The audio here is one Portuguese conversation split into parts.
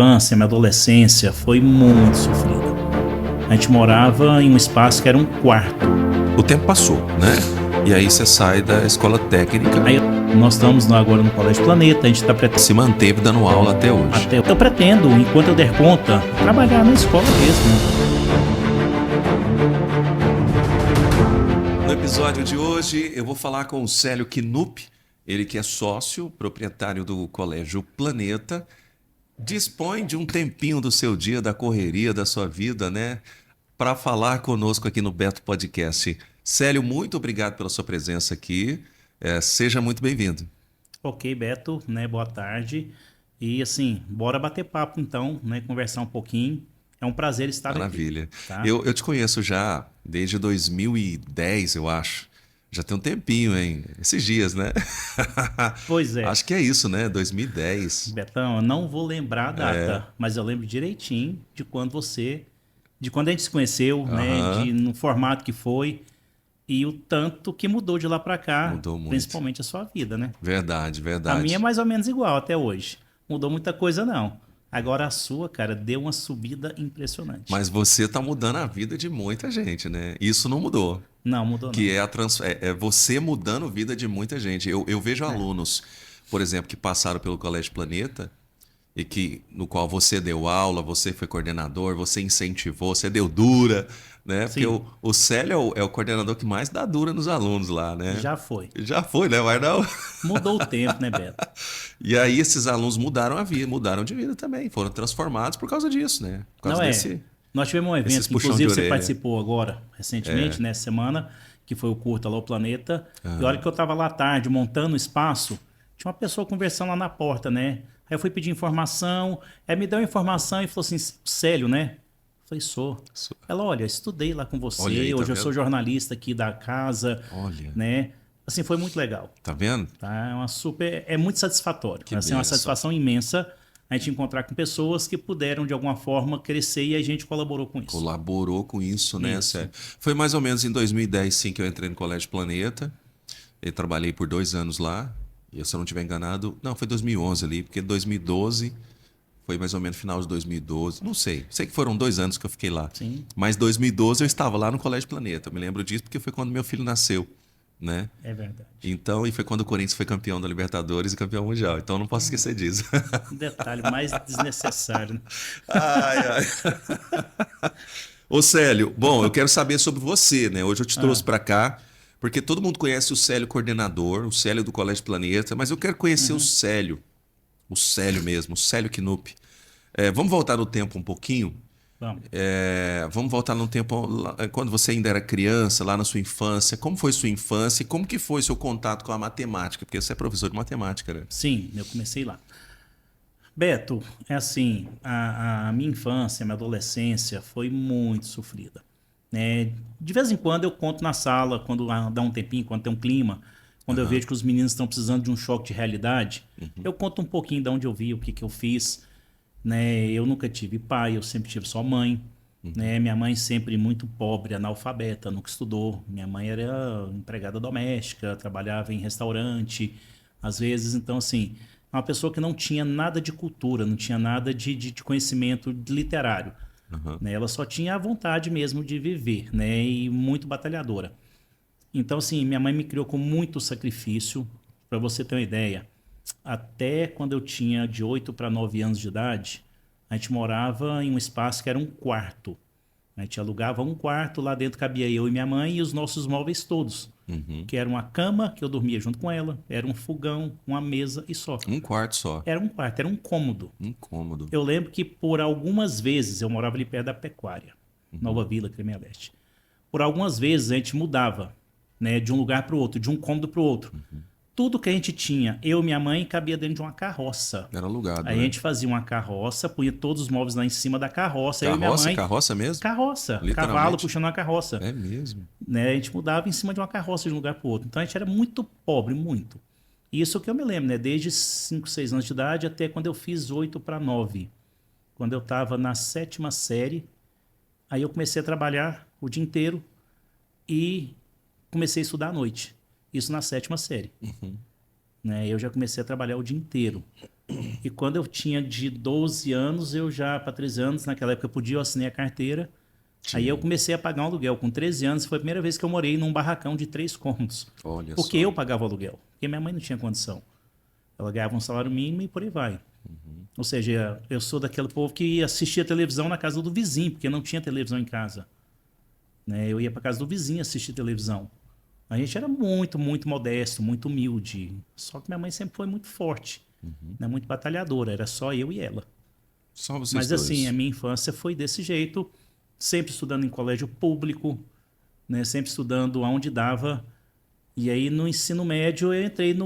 Infância, minha adolescência foi muito sofrida. A gente morava em um espaço que era um quarto. O tempo passou, né? E aí você sai da escola técnica. Aí nós estamos agora no Colégio Planeta, a gente está pretendendo. Se manteve dando aula até hoje. Eu pretendo, enquanto eu der conta, trabalhar na escola mesmo. No episódio de hoje eu vou falar com o Célio Knupp, ele que é sócio, proprietário do Colégio Planeta. Dispõe de um tempinho do seu dia, da correria, da sua vida, né? Para falar conosco aqui no Beto Podcast. Célio, muito obrigado pela sua presença aqui. Seja muito bem-vindo. Ok, Beto, né? Boa tarde. E assim, bora bater papo então, né? Conversar um pouquinho. É um prazer estar Maravilha. aqui. Tá? Eu te conheço já desde 2010, eu acho. Já tem um tempinho, hein? Esses dias, né? Pois é. Acho que é isso, né? 2010. Betão, eu não vou lembrar a data, mas eu lembro direitinho de quando a gente se conheceu, né? No formato que foi e o tanto que mudou de lá para cá, Mudou muito. principalmente a sua vida, né? Verdade, A verdade. minha é mais ou menos igual até hoje. Mudou muita coisa, não. Agora a sua, cara, deu uma subida impressionante. Mas você tá mudando a vida de muita gente, né? Isso não mudou. Não, mudou Que não. é você mudando a vida de muita gente. Eu vejo alunos, por exemplo, que passaram pelo Colégio Planeta e no qual você deu aula, você foi coordenador, você incentivou, você deu dura, né? Porque Sim. o Célio é o coordenador que mais dá dura nos alunos lá, né? Já foi. Já foi, né? Mas não. Mudou o tempo, né, Beto? E aí esses alunos mudaram a vida, mudaram de vida também, foram transformados por causa disso, né? Por causa Não é. desse. Nós tivemos um esses evento que, puxão de inclusive, você orelha. participou agora, recentemente, nessa semana, que foi o Curta Alô Planeta. E a hora que eu estava lá à tarde, montando o espaço, tinha uma pessoa conversando lá na porta, né? Aí eu fui pedir informação, aí me deu a informação e falou assim, Célio, né? Eu falei, sou. Ela, olha, estudei lá com você, Olha aí, tá hoje eu vendo? sou jornalista aqui da casa, Olha. né? Assim, foi muito legal. Tá vendo? Tá? É muito satisfatório. Que Assim, é uma bênção. satisfação imensa a gente encontrar com pessoas que puderam, de alguma forma, crescer e a gente colaborou com isso. Colaborou com isso, né, Isso. Sérgio? Foi mais ou menos em 2010, sim, que eu entrei no Colégio Planeta. Eu trabalhei por 2 anos lá. E se eu não estiver enganado, não, foi 2011 ali, porque 2012 foi mais ou menos final de 2012. Não sei. Sei que foram 2 anos que eu fiquei lá. Sim. Mas 2012 eu estava lá no Colégio Planeta. Eu me lembro disso porque foi quando meu filho nasceu, né? É verdade. Então, e foi quando o Corinthians foi campeão da Libertadores e campeão mundial. Então, eu não posso esquecer disso. Um detalhe mais desnecessário, né? Ai, ai. Ô Célio, bom, eu quero saber sobre você, né? Hoje eu te trouxe para cá, porque todo mundo conhece o Célio coordenador, o Célio do Colégio Planeta, mas eu quero conhecer o Célio mesmo, o Célio Knupp. Vamos voltar no tempo um pouquinho? Vamos. Vamos voltar no tempo quando você ainda era criança, lá na sua infância. Como foi sua infância e como que foi seu contato com a matemática? Porque você é professor de matemática, né? Sim, eu comecei lá. Beto, é assim, a minha infância, a minha adolescência foi muito sofrida, né? De vez em quando eu conto na sala, quando dá um tempinho, quando tem um clima, quando eu vejo que os meninos estão precisando de um choque de realidade, eu conto um pouquinho de onde eu vi, o que eu fiz, né? Eu nunca tive pai, eu sempre tive só mãe, né? Minha mãe sempre muito pobre, analfabeta, nunca estudou. Minha mãe era empregada doméstica, trabalhava em restaurante, às vezes, então assim, uma pessoa que não tinha nada de cultura, não tinha nada de conhecimento literário, né? Ela só tinha a vontade mesmo de viver, né? E muito batalhadora. Então, assim, minha mãe me criou com muito sacrifício. Para você ter uma ideia, até quando eu tinha de 8 para 9 anos de idade, a gente morava em um espaço que era um quarto. A gente alugava um quarto, lá dentro cabia eu e minha mãe e os nossos móveis todos. Que era uma cama, que eu dormia junto com ela, era um fogão, uma mesa e só. Um quarto só. Era um quarto, era um cômodo. Incômodo. Eu lembro que por algumas vezes, eu morava ali perto da Pecuária, Nova Vila, Cremeia Leste. Por algumas vezes a gente mudava, né, de um lugar para o outro, de um cômodo para o outro. Tudo que a gente tinha, eu e minha mãe, cabia dentro de uma carroça. Era alugado, Aí a né? gente fazia uma carroça, punha todos os móveis lá em cima da carroça. Eu e minha Carroça, mãe, carroça mesmo? carroça, Literalmente? cavalo puxando uma carroça. É mesmo. Né? A gente mudava em cima de uma carroça de um lugar para o outro. Então a gente era muito pobre, muito. Isso que eu me lembro, né? Desde 5, 6 anos de idade até quando eu fiz 8 para 9. Quando eu estava na 7ª série, aí eu comecei a trabalhar o dia inteiro e comecei a estudar à noite. Isso na 7ª série. Né? Eu já comecei a trabalhar o dia inteiro. E quando eu tinha de 12 anos, eu já, para 13 anos, naquela época eu podia, eu assinei a carteira. Aí eu comecei a pagar um aluguel. Com 13 anos, foi a primeira vez que eu morei num barracão de 3 cômodos. Olha Porque só. eu pagava o aluguel. Porque minha mãe não tinha condição. Ela ganhava um salário mínimo e por aí vai. Ou seja, eu sou daquele povo que assistia televisão na casa do vizinho, porque não tinha televisão em casa. Né? Eu ia para casa do vizinho assistir televisão. A gente era muito, muito modesto, muito humilde. Só que minha mãe sempre foi muito forte, né? Muito batalhadora. Era só eu e ela. Só vocês Mas dois. assim, a minha infância foi desse jeito, sempre estudando em colégio público, né? Sempre estudando onde dava. E aí no ensino médio eu entrei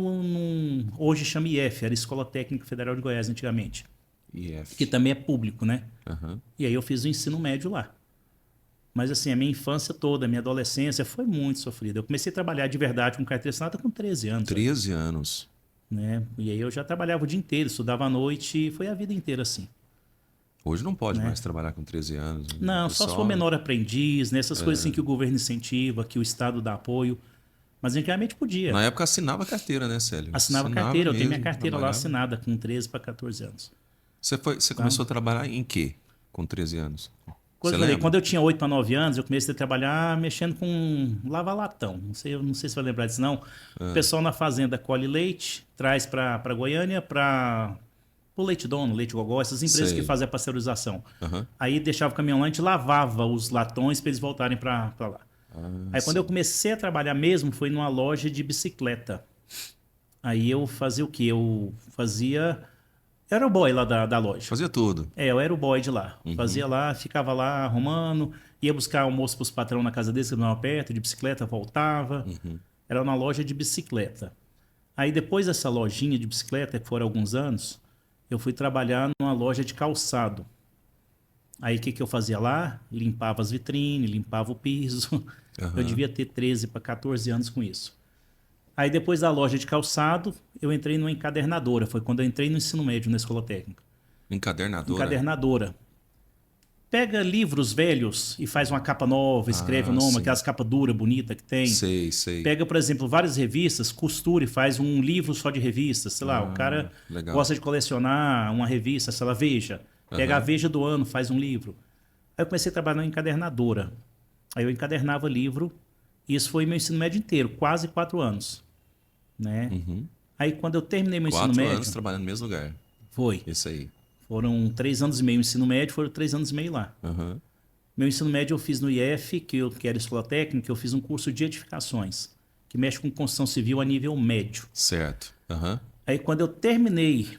hoje chama IF, era Escola Técnica Federal de Goiás antigamente, IF. que também é público, né? Aham. E aí eu fiz o ensino médio lá. Mas assim, a minha infância toda, a minha adolescência foi muito sofrida. Eu comecei a trabalhar de verdade com carteira assinada com 13 anos. 13 anos. Né? E aí eu já trabalhava o dia inteiro, estudava à noite, e foi a vida inteira assim. Hoje não pode Né? mais trabalhar com 13 anos. Né? Não, O só se pessoal- for menor aprendiz, né? Essas coisas assim que o governo incentiva, que o Estado dá apoio. Mas antigamente podia. Na época assinava carteira, né, Célio? Assinava carteira, eu tenho minha mesmo, carteira lá trabalhava. assinada com 13 para 14 anos. Você começou a trabalhar em quê com 13 anos? Quando Você eu falei, lembra? quando eu tinha 8 para 9 anos, eu comecei a trabalhar mexendo com lava-latão. Não sei se vai lembrar disso, não. O pessoal na fazenda colhe leite, traz para Goiânia para o Leite Dono, Leite Gogó, essas empresas Sei. que fazem a pasteurização. Aham. Aí deixava o caminhão lá, a gente lavava os latões para eles voltarem para lá. Aí quando eu comecei a trabalhar mesmo, foi numa loja de bicicleta. Aí eu fazia o quê? Eu fazia... Era o boy lá da loja. Fazia tudo. Eu era o boy de lá. Fazia lá, ficava lá arrumando, ia buscar almoço para os patrão na casa deles, que não perto, de bicicleta, voltava. Era uma loja de bicicleta. Aí depois dessa lojinha de bicicleta, que foram alguns anos, eu fui trabalhar numa loja de calçado. Aí o que eu fazia lá? Limpava as vitrines, limpava o piso. Eu devia ter 13 para 14 anos com isso. Aí depois da loja de calçado, eu entrei numa encadernadora. Foi quando eu entrei no ensino médio na escola técnica. Encadernadora. Encadernadora. Pega livros velhos e faz uma capa nova, escreve o nome, sim. aquelas capas duras, bonitas que tem. Sei, sei. Pega, por exemplo, várias revistas, costura e faz um livro só de revistas. Sei lá, o cara legal. gosta de colecionar uma revista, sei lá, Veja. Pega a Veja do ano, faz um livro. Aí eu comecei a trabalhar na encadernadora. Aí eu encadernava livro. E isso foi meu ensino médio inteiro, quase 4 anos. Né? Aí quando eu terminei meu ensino 4 médio... anos trabalhando no mesmo lugar. Foi. Isso aí. Foram 3 anos e meio no ensino médio, foram 3 anos e meio lá. Aham. Meu ensino médio eu fiz no IF, que era escola técnica, eu fiz um curso de edificações, que mexe com construção civil a nível médio. Certo. Aham. Aí quando eu terminei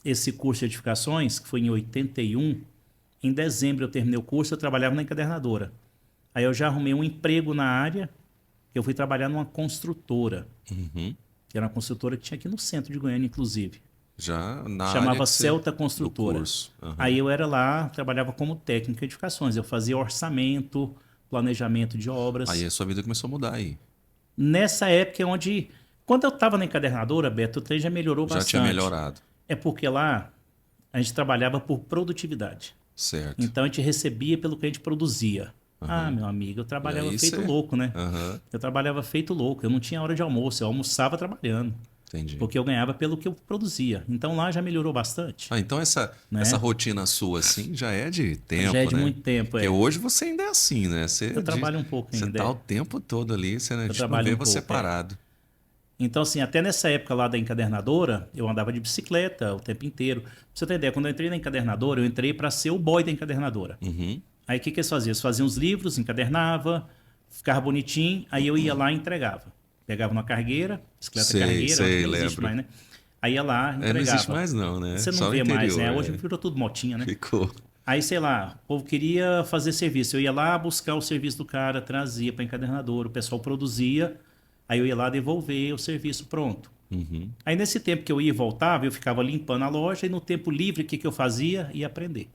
esse curso de edificações, que foi em 81, em dezembro eu terminei o curso, eu trabalhava na encadernadora. Aí eu já arrumei um emprego na área, eu fui trabalhar numa construtora, que era uma construtora que tinha aqui no centro de Goiânia, inclusive. Já na área Chamava que você- Celta do Construtora. curso. Aham. Aí eu era lá, trabalhava como técnico de edificações. Eu fazia orçamento, planejamento de obras. Aí a sua vida começou a mudar aí. Nessa época é onde... Quando eu estava na encadernadora, Beto, o trem já melhorou Já bastante. tinha melhorado. É porque lá a gente trabalhava por produtividade. Certo. Então a gente recebia pelo que a gente produzia. Ah, meu amigo, eu trabalhava E aí feito cê- louco, né? Aham. Eu trabalhava feito louco. Eu não tinha hora de almoço. Eu almoçava trabalhando. Entendi. Porque eu ganhava pelo que eu produzia. Então lá já melhorou bastante. Ah, então essa rotina sua, assim, já é de tempo, Já é de né? muito tempo, Porque hoje você ainda é assim, né? Você Eu trabalho um pouco Você ainda, tá é. o tempo todo ali, você a gente não trabalho vê um você pouco, é. parado. Então, assim, até nessa época lá da encadernadora, eu andava de bicicleta o tempo inteiro. Pra você ter ideia, quando eu entrei na encadernadora, eu entrei para ser o boy da encadernadora. Aí o que eles faziam? Eles faziam os livros, encadernava, ficava bonitinho, aí eu ia lá e entregava. Pegava uma cargueira, bicicleta Sei, cargueira, sei, não existe lembro. mais, né? Aí ia lá, É, entregava. não existe mais não, né? Você não Só no vê mais, né? interior, Hoje é. virou tudo motinha, né? Ficou. Aí, sei lá, o povo queria fazer serviço. Eu ia lá buscar o serviço do cara, trazia para encadernador, o pessoal produzia, aí eu ia lá devolver o serviço pronto. Aí nesse tempo que eu ia e voltava, eu ficava limpando a loja e no tempo livre, o que eu fazia? Ia aprender.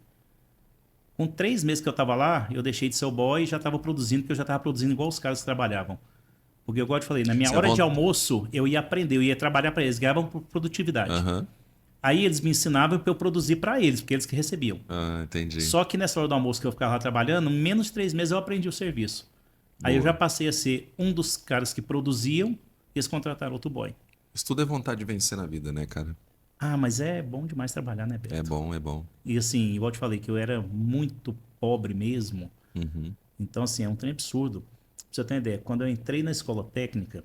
Com 3 meses que eu estava lá, eu deixei de ser o boy e já estava produzindo, porque eu já estava produzindo igual os caras que trabalhavam. Porque eu gosto de falei, na minha Você é hora bom- de almoço, eu ia aprender, eu ia trabalhar para eles, ganhavam por produtividade. Aham. Aí eles me ensinavam para eu produzir para eles, porque eles que recebiam. Ah, entendi. Só que nessa hora do almoço que eu ficava lá trabalhando, em menos de 3 meses eu aprendi o serviço. Aí eu Boa. já passei a ser um dos caras que produziam e eles contrataram outro boy. Isso tudo é vontade de vencer na vida, né, cara? Ah, mas é bom demais trabalhar, né, É Beto? bom, é bom. E assim, igual eu te falei, que eu era muito pobre mesmo. Uhum. Então, assim, é um trem absurdo. Pra você ter uma ideia, quando eu entrei na escola técnica,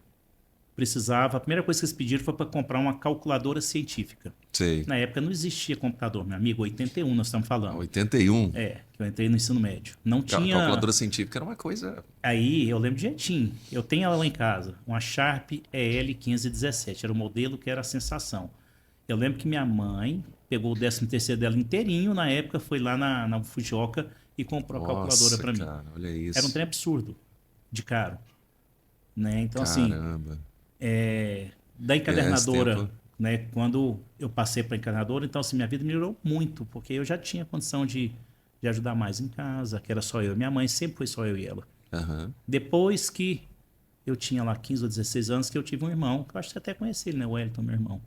precisava. A primeira coisa que eles pediram foi para comprar uma calculadora científica. Sei. Na época não existia computador, meu amigo, 81 nós estamos Ah, falando. 81. Que eu entrei no ensino médio. Não tinha. Calculadora científica era uma coisa. Aí eu lembro direitinho. Eu tenho ela lá em casa, uma Sharp EL 1517. Era o modelo que era a sensação. Eu lembro que minha mãe pegou o 13º dela inteirinho, na época foi lá na Fujioka e comprou a calculadora Nossa, para mim. cara, olha Era um isso. trem absurdo de caro, né? Então assim, Caramba. da Esse encadernadora, tempo. né? Quando eu passei para encadernadora, então assim, minha vida melhorou muito, porque eu já tinha condição de ajudar mais em casa, que era só eu. Minha mãe sempre foi só eu e ela. Aham. Depois que eu tinha lá 15 ou 16 anos, que eu tive um irmão, que eu acho que você até conhece ele, né? O Wellington, meu irmão.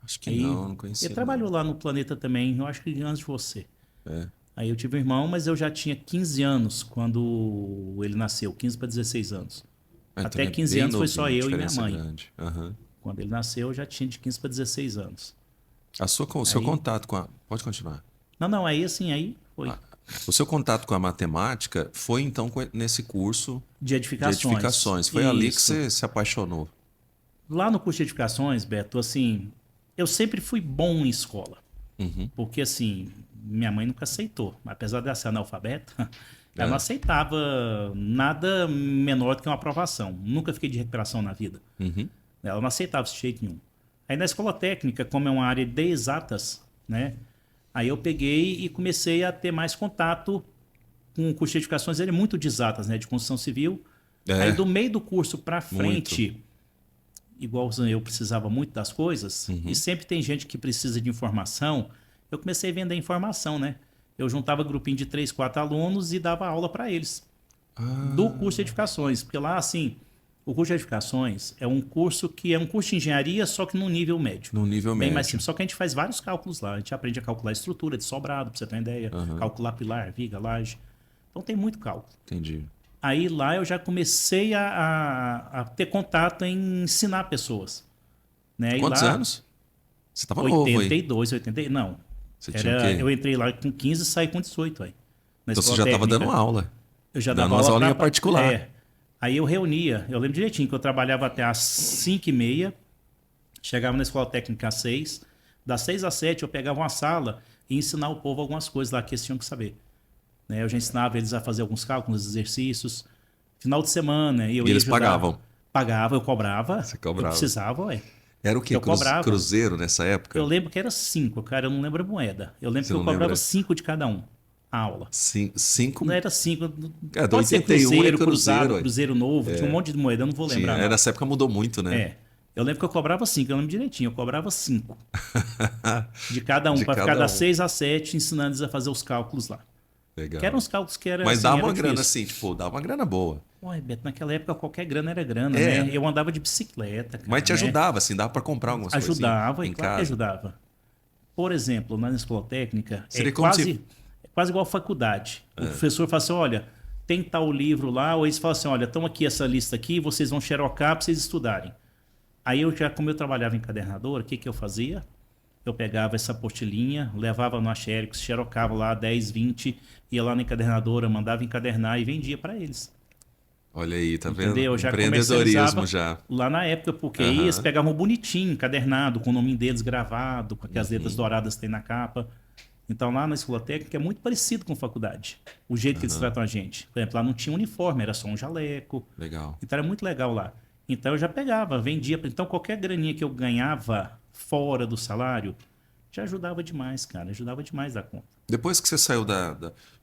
Acho que Aí não ele conhecia, trabalhou não. lá no Planeta também, eu acho que antes de você. É. Aí eu tive um irmão, mas eu já tinha 15 anos quando ele nasceu, 15 para 16 anos. Ah, então Até ele é 15 bem anos foi só novinho, eu e minha diferença mãe. grande. Aham. Quando ele nasceu, eu já tinha de 15 para 16 anos. O seu Aí, contato com a. Pode continuar. não, aí assim, aí foi Ah, o seu contato com a matemática foi então nesse curso de de edificações. edificações. Foi ali que Isso. você se apaixonou. Lá no curso de edificações, Beto, assim, eu sempre fui bom em escola. Uhum. Porque, assim, minha mãe nunca aceitou. Apesar de ela ser analfabeta, ela não É. aceitava nada menor do que uma aprovação. Nunca fiquei de recuperação na vida. Uhum. Ela não aceitava isso de jeito nenhum. Aí na escola técnica, como é uma área de exatas, né? Aí eu peguei e comecei a ter mais contato com o curso de edificações. Ele é muito de exatas, né? De construção civil. Aí É, do meio do curso para muito. frente, igual eu precisava muito das coisas, e Uhum. sempre tem gente que precisa de informação, eu comecei a vender informação, né? Eu juntava grupinho de 3, 4 alunos e dava aula para eles do curso Ah, de edificações. Porque lá, assim, o curso de edificações é um curso que é um curso de engenharia, só que no nível médio. no nível Bem mais médio. simples. Só que a gente faz vários cálculos lá. A gente aprende a calcular estrutura de sobrado, para você ter uma ideia. Aham, Calcular pilar, viga, laje. Então tem muito cálculo. entendi. Aí lá eu já comecei a ter contato em ensinar pessoas. Né? E Quantos lá, anos? Você estava novo aí. 82, 80, não. Você tinha o quê? Eu entrei lá com 15 e saí com 18 aí, na Então você escola já estava dando técnica. aula. Eu já Dando dava umas aula aulinhas para. particular. Aí eu reunia, eu lembro direitinho que eu trabalhava até às 5h30, chegava na escola técnica às 6, das 6 às 7 eu pegava uma sala e ensinava o povo algumas coisas lá que eles tinham que saber. Né? Eu já ensinava eles a fazer alguns cálculos, exercícios. Final de semana eu E ia eles ajudar. pagavam. Pagava, eu cobrava. Você Eu cobrava. precisava, ué. Era o quê? Eu cobrava. Cruzeiro nessa Eu época? lembro que era 5, cara, eu não lembro a moeda. Eu lembro Você que eu não cobrava lembra? 5 de cada um, a aula. Não Cinco. era 5, É, do pode ser 81 é cruzeiro, Cruzeiro. cruzado, Ué. cruzeiro novo, tinha um monte de moeda, eu não vou Tinha. lembrar não. Nessa época mudou muito, né? Eu lembro que eu cobrava 5, eu lembro direitinho, eu cobrava 5 de cada um, De para ficar cada das um. 6 às 7 ensinando eles a fazer os cálculos lá. Que eram Legal. os cálculos que era Mas assim, dava era uma grana difícil. assim, tipo, dava uma grana boa. Ué, Beto, naquela época qualquer grana era grana, É. né? Eu andava de bicicleta, cara, Mas te né? ajudava, assim, dava pra comprar algumas coisinhas Ajudava, e em claro que casa. ajudava. Por exemplo, na escola técnica, Seria como se. é quase igual faculdade. O professor fala assim, olha, tem tal livro lá, ou eles falam assim, olha, estão aqui essa lista aqui, vocês vão xerocar para vocês estudarem. Aí como eu trabalhava em encadernadora, o que que eu fazia? Eu pegava essa apostilinha, levava no Xerox, xerocava lá 10, 20, ia lá na encadernadora, mandava encadernar e vendia para eles. Olha aí, tá vendo? Entendeu? Eu já Empreendedorismo comercializava já. lá na época, porque aí eles Aham. pegavam bonitinho, encadernado, com o nome deles gravado, com aquelas letras douradas que tem na capa. Então lá na escola técnica é muito parecido com faculdade, o jeito que eles tratam a gente. Por exemplo, lá não tinha uniforme, era só um jaleco. Legal. Então era muito legal lá. Então eu já pegava, vendia. Então qualquer graninha que eu ganhava fora do salário, já ajudava demais, cara. Ajudava demais da conta. Depois que você saiu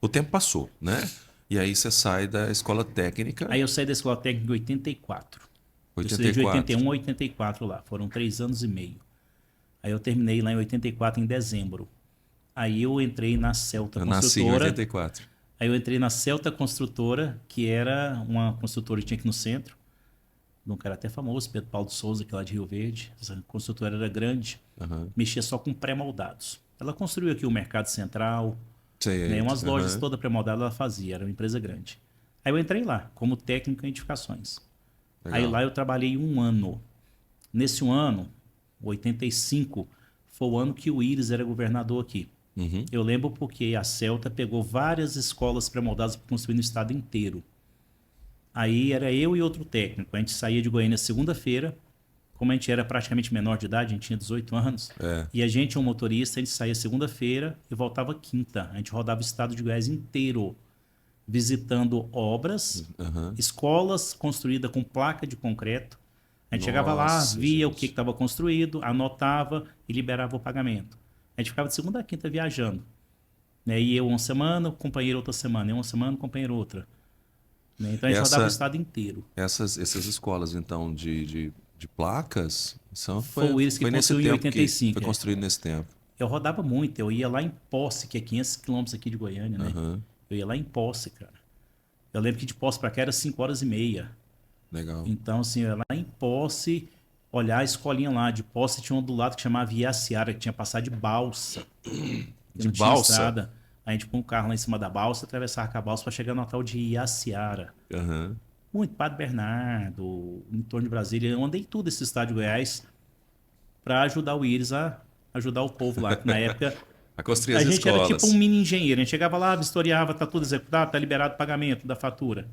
o tempo passou, né? E aí você sai da escola técnica, Aí eu saí da escola técnica em 84. Eu estudei de 84. 81 a 84 lá. Foram 3 anos e meio. Aí eu terminei lá em 84, em dezembro. Aí eu entrei na Celta Eu nasci em Construtora. 84. Aí eu entrei na Celta Construtora, que era uma construtora que tinha aqui no centro, de um cara até famoso, Pedro Paulo de Souza, que é lá de Rio Verde. Essa construtora era grande, Aham. mexia só com pré-moldados. Ela construiu aqui o Mercado Central, Sei. né, umas lojas Aham. toda pré-moldada ela fazia, era uma empresa grande. Aí eu entrei lá, como técnico em edificações. Aí Legal. lá eu trabalhei um ano. Nesse ano, 85, foi o ano que o Íris era governador aqui. Uhum. Eu lembro porque a Celta pegou várias escolas pré-moldadas para construir no estado inteiro. Aí era eu e outro técnico. A gente saía de Goiânia segunda-feira. Como a gente era praticamente menor de idade, a gente tinha 18 anos. E a gente, um motorista, a gente saía segunda-feira e voltava quinta. A gente rodava o estado de Goiás inteiro, visitando obras, escolas construídas com placa de concreto. A gente chegava lá, Nossa, via o gente. que estava construído, anotava e liberava o pagamento. A gente ficava de segunda a quinta viajando. Né? E eu uma semana, o companheiro outra semana. Eu uma semana, o companheiro outra. Né? Então a gente rodava o estado inteiro. Essas escolas, então, de placas, Foi o Willis que foi nesse construiu em tempo que 85. foi construído nesse tempo. Eu rodava muito. Eu ia lá em Posse, que é 500 quilômetros aqui de Goiânia, né? Eu ia lá em Posse, cara. Eu lembro que de Posse para cá era 5 horas e meia. Legal. Então, assim, eu ia lá em Posse, olhar a escolinha lá. De Posse tinha um do lado que chamava Iaciara, que tinha passado de balsa. De Não tinha balsa? estrada. A gente põe um carro lá em cima da balsa, atravessava com a balsa para chegar no tal de Iaciara. Aham. Muito, Padre Bernardo, em torno de Brasília. Eu andei tudo esse estado de Goiás para ajudar o Íris a ajudar o povo lá. Que na época A construir a as gente escolas. era tipo um mini engenheiro. A gente chegava lá, vistoriava, tá tudo executado, tá liberado o pagamento da fatura.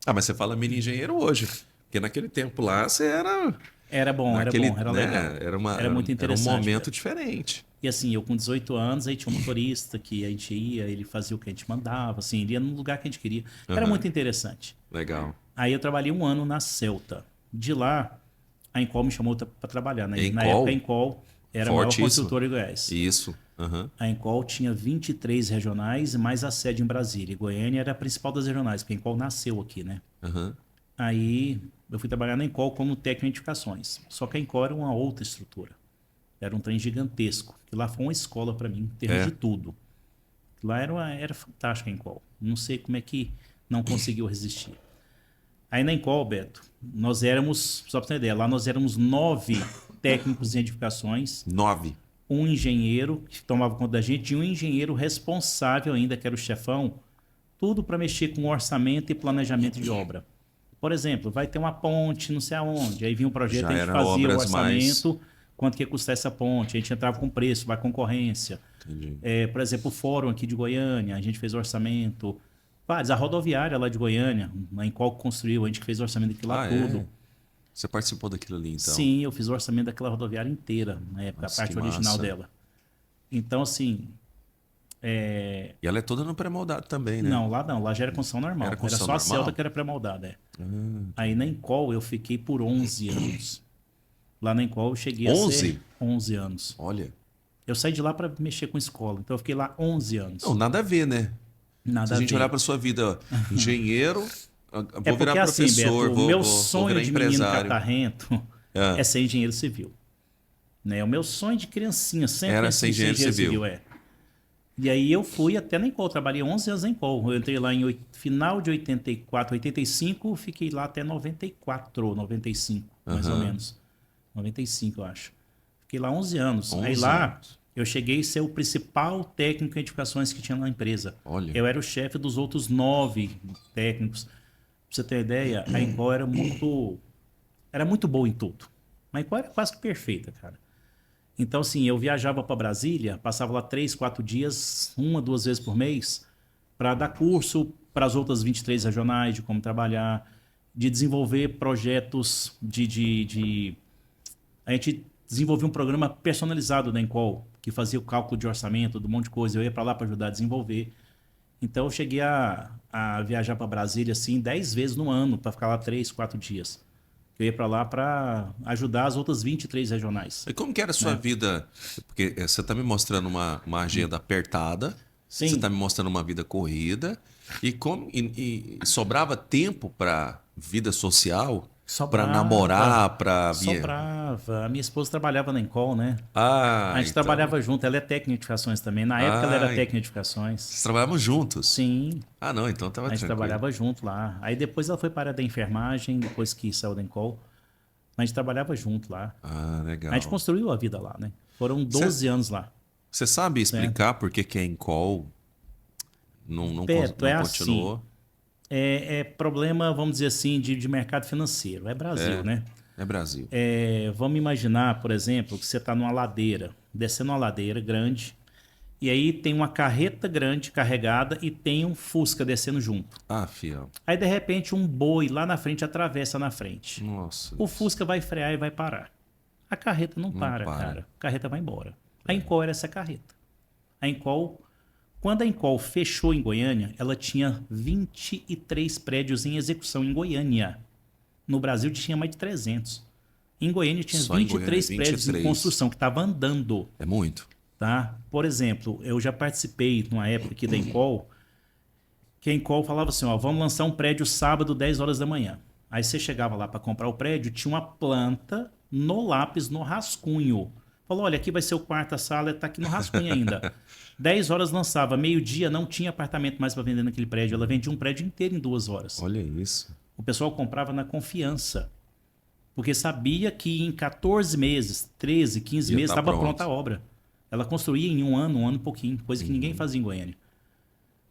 Ah, mas você fala mini engenheiro hoje. Porque naquele tempo lá você era. Era bom, Naquele, era né, legal. Era muito Era um interessante. momento diferente. E assim, eu com 18 anos, aí tinha um motorista que a gente ia, ele fazia o que a gente mandava, assim, ele ia no lugar que a gente queria. Era muito interessante. Legal. Aí eu trabalhei um ano na Celta. De lá, a Encol me chamou para trabalhar. Né? Na Encol? época, a Encol era a maior Fortíssimo. construtora de Goiás. Isso. Aham. A Encol tinha 23 regionais, mais a sede em Brasília. E Goiânia era a principal das regionais, porque a Encol nasceu aqui, né? Aham. Aí eu fui trabalhar na Encol como técnico em edificações. Só que a Encol era uma outra estrutura. Era um trem gigantesco. Que lá foi uma escola para mim, em termos de tudo. Lá era fantástico a Encol. Não sei como é que não conseguiu resistir. Aí na Encol, Beto, nós éramos, só para você ter ideia, lá nós éramos 9 técnicos em edificações, 9. um engenheiro que tomava conta da gente e um engenheiro responsável ainda, que era o chefão, tudo para mexer com orçamento e planejamento de obra. Por exemplo, vai ter uma ponte não sei aonde, aí vinha um projeto, Já a gente era fazia o obras orçamento, quanto que ia custar essa ponte, a gente entrava com preço, vai concorrência. Entendi. Por exemplo, o fórum aqui de Goiânia, a gente fez orçamento. A rodoviária lá de Goiânia, em qual construiu, a gente fez o orçamento daquilo lá tudo. É? Você participou daquilo ali, então? Sim, eu fiz o orçamento daquela rodoviária inteira, na época, Nossa, a parte que original massa. dela. Então, assim, E ela é toda no pré-moldado também, né? não, lá já era construção normal. Era Era construção só a normal? Celta que era pré-moldada. Aí na Encol eu fiquei por 11 anos. Lá na Encol eu cheguei a 11? ser 11 anos. Olha. Eu saí de lá para mexer com escola, então eu fiquei lá 11 anos. Não, nada a ver, né? Nada Se a gente ver. olhar para sua vida, engenheiro, vou É virar porque assim, professor, Beto, o meu vou sonho virar de menino empresário. catarrento é ser engenheiro civil. Né? O meu sonho de criancinha sempre Era é ser engenheiro civil. E aí eu fui até na Encol, trabalhei 11 anos na Encol. Eu entrei lá em final de 84, 85, fiquei lá até 94, 95, mais ou menos. 95, eu acho. Fiquei lá 11 anos. 11 aí lá anos. eu cheguei a ser o principal técnico em edificações que tinha na empresa. Olha. Eu era o chefe dos outros 9 técnicos. Pra você ter ideia, a Encol era muito boa em tudo. A Encol era quase que perfeita, cara. Então, assim, eu viajava para Brasília, passava lá 3, 4 dias, 1, 2 vezes por mês, para dar curso para as outras 23 regionais de como trabalhar, de desenvolver projetos A gente desenvolvia um programa personalizado da Encol, que fazia o cálculo de orçamento, de um monte de coisa. Eu ia para lá para ajudar a desenvolver. Então, eu cheguei a viajar para Brasília, assim, 10 vezes no ano, para ficar lá 3, 4 dias. Eu ia para lá para ajudar as outras 23 regionais. E como que era a sua vida? Porque você está me mostrando uma agenda apertada, Sim. você está me mostrando uma vida corrida, e sobrava tempo para vida social, para Sobrava. namorar, para... Sobrava. A minha esposa trabalhava na Encol, né? Ah, A gente então, trabalhava junto. Ela é técnica de edificações também. Na época ela era técnica de edificações. Vocês trabalhavam juntos? Sim, Ah, não, então estava a gente tranquilo. trabalhava junto lá. Aí depois ela foi para a área da enfermagem, depois que saiu da Encol. A gente trabalhava junto lá. Ah, legal. A gente construiu a vida lá, né? Foram 12 anos lá. Você sabe explicar por que que a Encol não Beto, é continuou? assim. É problema, vamos dizer assim, de mercado financeiro. É Brasil, né? É Brasil. Vamos imaginar, por exemplo, que você está numa ladeira descendo uma ladeira grande, e aí tem uma carreta grande carregada e tem um Fusca descendo junto. Ah, fiel. Aí, de repente, um boi lá na frente atravessa na frente. Nossa. O Fusca vai frear e vai parar. A carreta não para, cara. A carreta vai embora. A Encol era essa carreta. A Encol, quando a Encol fechou em Goiânia, ela tinha 23 prédios em execução em Goiânia. No Brasil tinha mais de 300. Em Goiânia tinha Só em 23 Goiânia, prédios em 23. construção que estavam andando. É muito. Tá? Por exemplo, eu já participei numa época aqui da Encol, que a Encol falava assim, ó, vamos lançar um prédio sábado, 10 horas da manhã. Aí você chegava lá para comprar o prédio, tinha uma planta no lápis, no rascunho. Falou, olha, aqui vai ser o quarto, a sala está aqui no rascunho ainda. 10 horas lançava, meio-dia não tinha apartamento mais para vender naquele prédio, ela vendia um prédio inteiro em 2 horas. Olha isso. O pessoal comprava na confiança, porque sabia que em 14 meses, 13, 15 meses tá estava pronto. pronta a obra. Ela construía em um ano e pouquinho, coisa que ninguém fazia em Goiânia.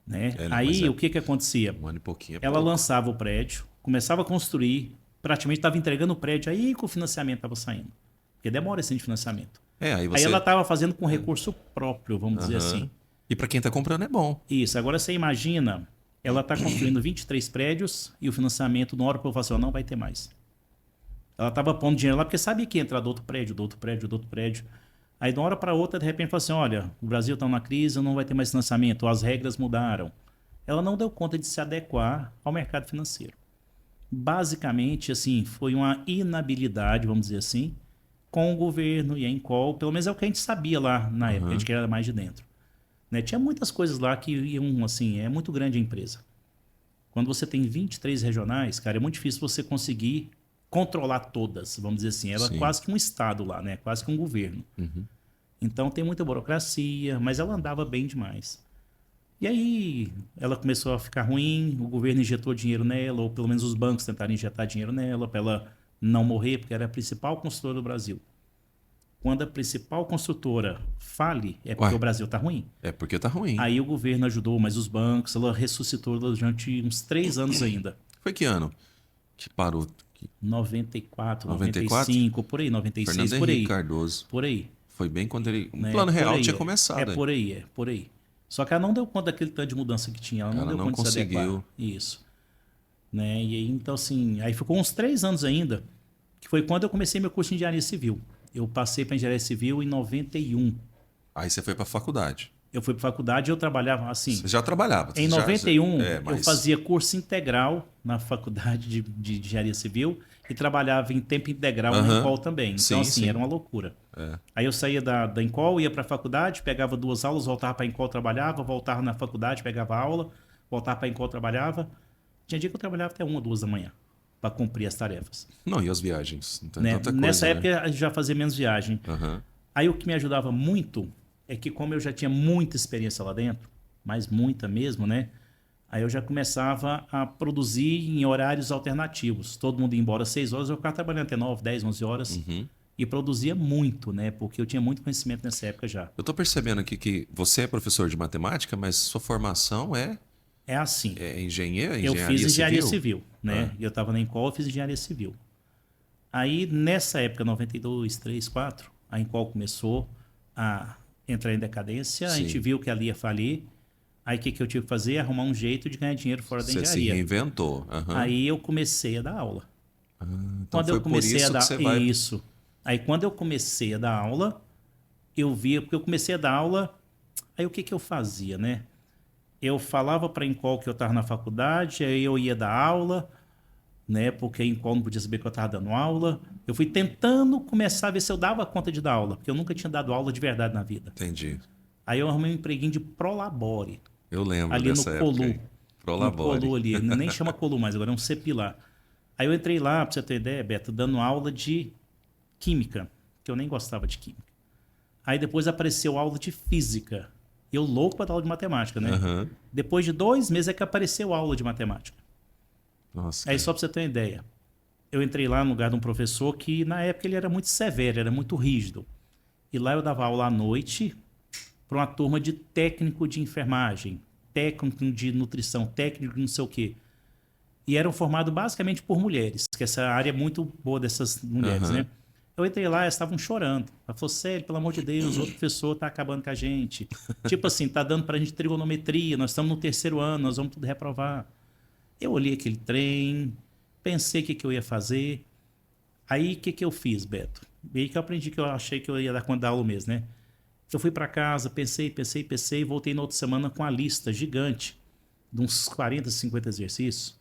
Né? É, não, mas Aí o que acontecia? Um ano e pouquinho é Ela pouco. lançava o prédio, começava a construir, praticamente estava entregando o prédio, aí que o financiamento estava saindo. Porque demora esse financiamento. É, aí Aí você... ela estava fazendo com recurso próprio, vamos dizer Aham. assim. E para quem tá comprando é bom. Isso, agora você imagina, ela está construindo 23 prédios e o financiamento, na hora que eu faço, não vai ter mais. Ela estava pondo dinheiro lá porque sabia que ia entrar do outro prédio, do outro prédio, do outro prédio. Aí, de uma hora para outra, de repente, falou assim, olha, o Brasil está numa crise, não vai ter mais financiamento, as regras mudaram. Ela não deu conta de se adequar ao mercado financeiro. Basicamente, assim, foi uma inabilidade, vamos dizer assim, com o governo e a Encol, pelo menos é o que a gente sabia lá na época, a gente que era mais de dentro. Né? Tinha muitas coisas lá que iam, assim, é muito grande a empresa. Quando você tem 23 regionais, cara, é muito difícil você conseguir controlar todas, vamos dizer assim. Ela é Sim. quase que um estado lá, né? Quase que um governo. Então tem muita burocracia, mas ela andava bem demais. E aí ela começou a ficar ruim, o governo injetou dinheiro nela, ou pelo menos os bancos tentaram injetar dinheiro nela para ela não morrer, porque era a principal construtora do Brasil. Quando a principal construtora fale, é porque Ué. o Brasil está ruim. É porque tá ruim. Aí o governo ajudou, mas os bancos, ela ressuscitou durante uns 3 anos ainda. Foi que ano que parou? 94, 94? 95, por aí, 96, Fernando por aí. Henrique Cardoso. Por aí. Foi bem quando ele... O Né? plano Por real aí, tinha é. começado. É por aí, é por aí. Só que ela não deu conta daquele tanto de mudança que tinha. Ela não Ela deu não conta de se adequar. conseguiu. Isso. Né? E aí, então, assim, aí ficou uns 3 anos ainda, que foi quando eu comecei meu curso de engenharia civil. Eu passei para engenharia civil em 91. Aí você foi pra faculdade. Eu fui para faculdade e eu trabalhava assim. Você já trabalhava. Em já- 91, é, eu mas- fazia curso integral na faculdade de engenharia civil e trabalhava em tempo integral na Aham. Encol também. Então, Sim, assim, sim. era uma loucura. É. Aí eu saía da Encol, ia para a faculdade, pegava 2 aulas, voltava para a Encol, trabalhava, voltava na faculdade, pegava aula, voltava para a Encol, trabalhava. Tinha dia que eu trabalhava até 1 ou 2 da manhã para cumprir as tarefas. Não, e as viagens? Não tem Né? tanta coisa, Nessa né? época, a gente já fazia menos viagem. Aham. Aí o que me ajudava muito é que como eu já tinha muita experiência lá dentro, mas muita mesmo, né? Aí eu já começava a produzir em horários alternativos. Todo mundo ia embora às 6 horas, eu ficava trabalhando até 9, 10, 11 horas. E produzia muito, né? Porque eu tinha muito conhecimento nessa época já. Eu tô percebendo aqui que você é professor de matemática, mas sua formação é É assim. engenheiro? Eu fiz engenharia civil, né? Ah. Eu estava na Encol, eu fiz engenharia civil. Aí, nessa época, 92, 3, 4, a Encol começou a entrar em decadência, a Sim. gente viu que ali ia falir. Aí, o que eu tive que fazer? Arrumar um jeito de ganhar dinheiro fora da Você se engenharia. reinventou. Aham. Aí, eu comecei a dar aula. Então Quando foi eu comecei por isso a dar que você vai... isso. Aí, quando eu comecei a dar aula, eu via, porque eu comecei a dar aula, aí o que eu fazia, né? Eu falava para a Encol que eu estava na faculdade, aí eu ia dar aula, né? Porque a Encol não podia saber que eu estava dando aula. Eu fui tentando começar a ver se eu dava conta de dar aula, porque eu nunca tinha dado aula de verdade na vida. Entendi. Aí eu arrumei um empreguinho de Prolabore, Eu lembro ali no dessa época. Colu. aí. Prolabore. No Colu ali, nem chama Colu mais, agora é um CEPI lá. Aí eu entrei lá, para você ter ideia, Beto, dando aula de química, que eu nem gostava de química. Aí depois apareceu aula de física. Eu louco para dar aula de matemática, né? Aham. Depois de 2 meses é que apareceu aula de matemática. Nossa. Aí cara. só para você ter uma ideia, eu entrei lá no lugar de um professor que na época ele era muito severo, era muito rígido. E lá eu dava aula à noite para uma turma de técnico de enfermagem, técnico de nutrição, técnico de não sei o quê. E eram formados basicamente por mulheres, que essa área é muito boa dessas mulheres, Aham. né? Eu entrei lá, eles estavam chorando. Ela falou, sério, pelo amor de Deus, outro professor tá acabando com a gente. Tipo assim, tá dando pra gente trigonometria, nós estamos no 3º ano, nós vamos tudo reprovar. Eu olhei aquele trem, pensei o que eu ia fazer. Aí, o que eu fiz, Beto? E aí que eu aprendi que eu achei que eu ia dar conta da aula mesmo, né? Eu fui para casa, pensei, voltei na outra semana com a lista gigante de uns 40, 50 exercícios.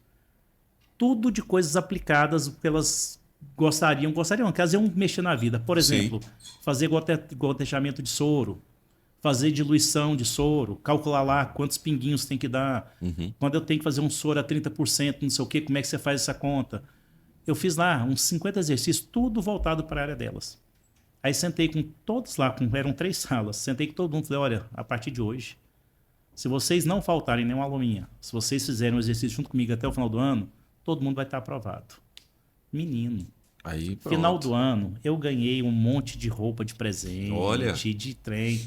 Tudo de coisas aplicadas que elas gostariam, que elas iam mexer na vida. Por exemplo, fazer gotejamento de soro, fazer diluição de soro, calcular lá quantos pinguinhos tem que dar. Quando eu tenho que fazer um soro a 30%, não sei o quê, como é que você faz essa conta? Eu fiz lá uns 50 exercícios, tudo voltado para a área delas. Aí sentei com todos lá, eram 3 salas, sentei com todo mundo e falei, olha, a partir de hoje, se vocês não faltarem nenhuma aula minha, se vocês fizerem um exercício junto comigo até o final do ano, todo mundo vai estar aprovado. Menino, Aí, final do ano, eu ganhei um monte de roupa de presente, olha, de trem.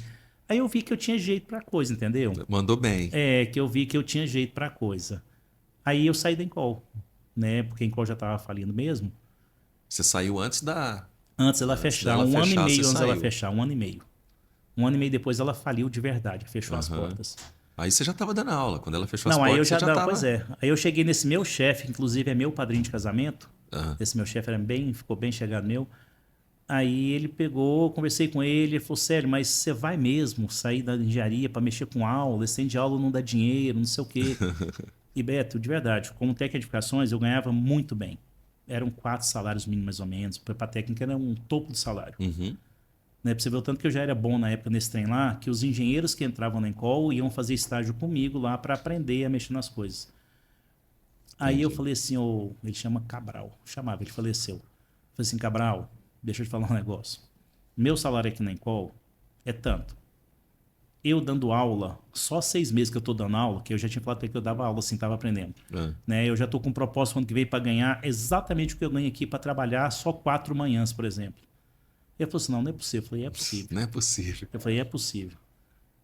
Aí eu vi que eu tinha jeito pra coisa, entendeu? mandou bem. Que eu vi que eu tinha jeito pra coisa. Aí eu saí da Encol, né? Porque a Encol já tava falindo mesmo. Você saiu antes da... Antes ela Antes fechar, dela um ano e fechar, meio você antes dela saiu. fechar, um ano e meio. Um ano e meio depois ela faliu de verdade, fechou as portas. Aí você já estava dando aula. Quando ela fechou as Não, aí eu portas, já você já dava, estava... pois é. Aí eu cheguei nesse meu chefe, inclusive é meu padrinho de casamento. Esse meu chefe ficou bem chegado meu. Aí ele pegou, conversei com ele, ele falou, sério, mas você vai mesmo sair da engenharia para mexer com aula? Esse trem de aula não dá dinheiro, não sei o quê. E Beto, de verdade, como técnico de edificações, eu ganhava muito bem. Eram 4 salários mínimos mais ou menos. Para técnica era um topo de salário. Né, pra você ver o tanto que eu já era bom na época nesse trem lá, que os engenheiros que entravam na Encol iam fazer estágio comigo lá para aprender a mexer nas coisas. Aí eu falei assim, ele chama Cabral, chamava, ele faleceu. Eu falei assim, Cabral, deixa eu te falar um negócio. Meu salário aqui na Encol é tanto. Eu dando aula, só 6 meses que eu tô dando aula, que eu já tinha falado pra ele que eu dava aula assim, tava aprendendo. Né, eu já tô com um propósito ano que vem para ganhar exatamente o que eu ganho aqui para trabalhar só 4 manhãs, por exemplo. Ele falou assim, não é possível. Eu falei, é possível. Não é possível. Eu falei, é possível.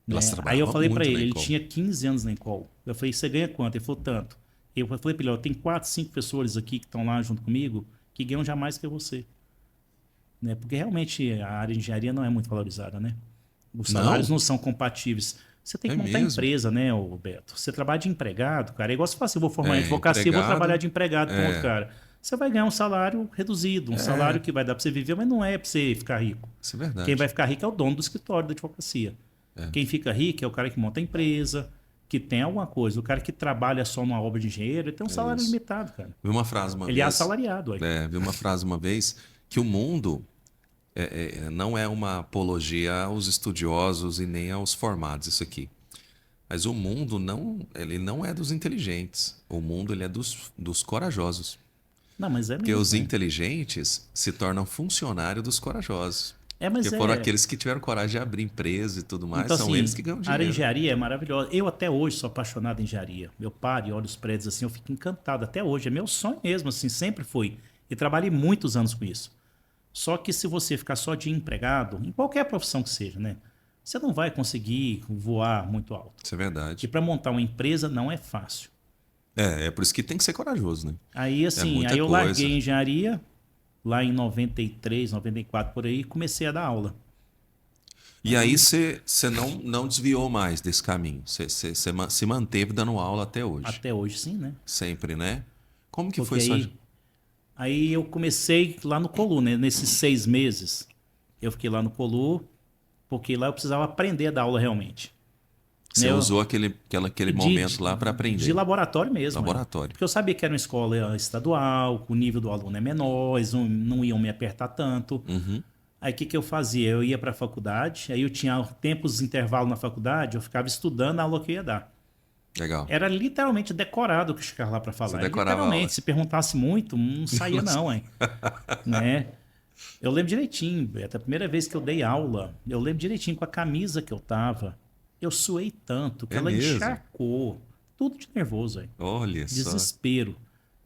Né? Elas Aí eu trabalhavam falei muito pra na ele, ele Encol. tinha 15 anos na Encol. Eu falei, você ganha quanto? Ele falou, tanto. Eu falei pra ele, ó, tem 4, 5 professores aqui que estão lá junto comigo que ganham já mais que você. Né? Porque realmente a área de engenharia não é muito valorizada, né? Os salários não são compatíveis. Você tem que montar mesmo? empresa, né, Beto? Você trabalha de empregado, cara. É igual você fala assim, eu vou formar em advocacia, vou empregado, trabalhar de empregado com outro cara. Você vai ganhar um salário reduzido, um salário que vai dar para você viver, mas não é para você ficar rico. Isso é verdade. Quem vai ficar rico é o dono do escritório da advocacia. Quem fica rico é o cara que monta a empresa, que tem alguma coisa. O cara que trabalha só numa obra de engenheiro, ele tem um salário limitado, cara. Vi uma frase uma Ele vez... é assalariado. Vi uma frase uma vez que o mundo não é uma apologia aos estudiosos e nem aos formados, isso aqui. Mas o mundo ele não é dos inteligentes. O mundo ele é dos corajosos. Não, mas é Porque mesmo, os né? inteligentes se tornam funcionários dos corajosos. Mas Porque foram aqueles que tiveram coragem de abrir empresa e tudo mais, então, são assim, eles que ganham a área de dinheiro. engenharia é maravilhosa. Eu até hoje sou apaixonado em engenharia. Eu paro e olho os prédios assim, eu fico encantado. Até hoje, é meu sonho mesmo, assim, sempre foi. E trabalhei muitos anos com isso. Só que se você ficar só de empregado, em qualquer profissão que seja, né? Você não vai conseguir voar muito alto. Isso é verdade. E para montar uma empresa não é fácil. É por isso que tem que ser corajoso, né? Aí, assim, muita aí eu coisa. larguei a engenharia, lá em 93, 94, por aí, e comecei a dar aula. E aí você não desviou mais desse caminho. Você se manteve dando aula até hoje. Até hoje, sim, né? Sempre, né? Como que Porque foi aí eu comecei lá no Colu, né? Nesses 6 meses, eu fiquei lá no Colu, porque lá eu precisava aprender a dar aula realmente. Você Eu- usou aquele momento lá para aprender. De laboratório mesmo. Laboratório. Porque eu sabia que era uma escola estadual, que o nível do aluno é menor, eles não iam me apertar tanto. Aí o que eu fazia? Eu ia para a faculdade, aí eu tinha tempos de intervalo na faculdade, eu ficava estudando a aula que eu ia dar. Legal. Era literalmente decorado o que eu ficava lá para falar. Você decorava a Literalmente, aula. se perguntasse muito, não saía não, hein? Né? Eu lembro direitinho, Beto, a primeira vez que eu dei aula, eu lembro direitinho com a camisa que eu tava. Eu suei tanto que É ela mesmo? encharcou. Tudo de nervoso, hein? Olha só. Desespero.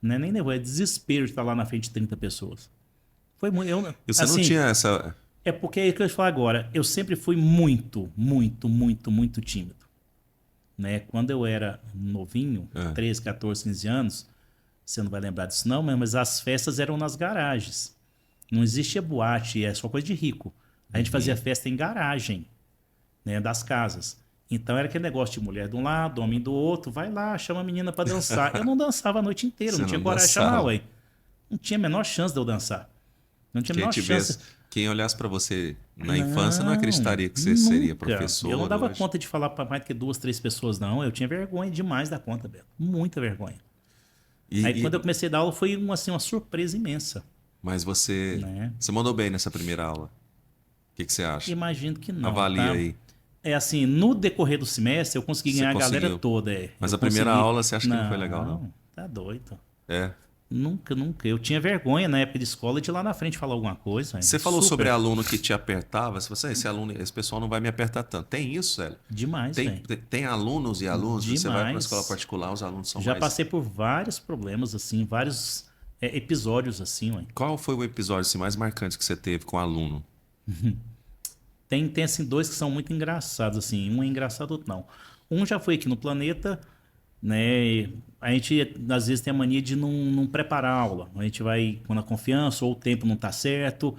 Não é nem nervoso, é desespero de estar lá na frente de 30 pessoas. Foi muito. E você não tinha essa... É porque é o que eu te falo agora. Eu sempre fui muito, muito, muito, muito tímido. Né? Quando eu era novinho, 13, 14, 15 anos, você não vai lembrar disso não, mas as festas eram nas garagens. Não existia boate, é só coisa de rico. A gente fazia festa em garagem, né, das casas. Então era aquele negócio de mulher de um lado, homem do outro, vai lá, chama a menina pra dançar. Eu não dançava a noite inteira, Você não tinha não coragem de chamar, dançava. ué. Não tinha a menor chance de eu dançar. Não tinha a Quem menor tivesse, chance. quem olhasse para você na infância não acreditaria que você seria Nunca. professor Eu não dava hoje. conta de falar para mais do que 2, 3 pessoas, não. Eu tinha vergonha demais da conta, Beto. Muita vergonha. E, Aí quando eu e- comecei a dar aula foi assim, uma surpresa imensa, mas né? você mandou bem nessa primeira aula. O que você acha? Imagino que não, Avalia tá? aí. É assim, no decorrer do semestre eu consegui Você ganhar a galera conseguiu. toda. Mas Eu a primeira consegui. aula você acha que não foi legal, não? Não, tá doido. É. Nunca, nunca. Eu tinha vergonha na época de escola de ir lá na frente falar alguma coisa. Você falou Super. sobre aluno que te apertava. Você falou assim, esse aluno, esse pessoal não vai me apertar tanto. Tem isso, Célio? Demais, Tem, velho. tem alunos e alunos. Você vai para uma Demais. escola particular, os alunos são Já mais... passei por vários problemas, assim, vários episódios, assim, ué. Qual foi o episódio assim, mais marcante que você teve com aluno? Tem assim, dois que são muito engraçados, assim. Um é engraçado, outro não. Um já foi aqui no Planeta, né? A gente, às vezes, tem a mania de não preparar a aula. A gente vai com a confiança ou o tempo não tá certo.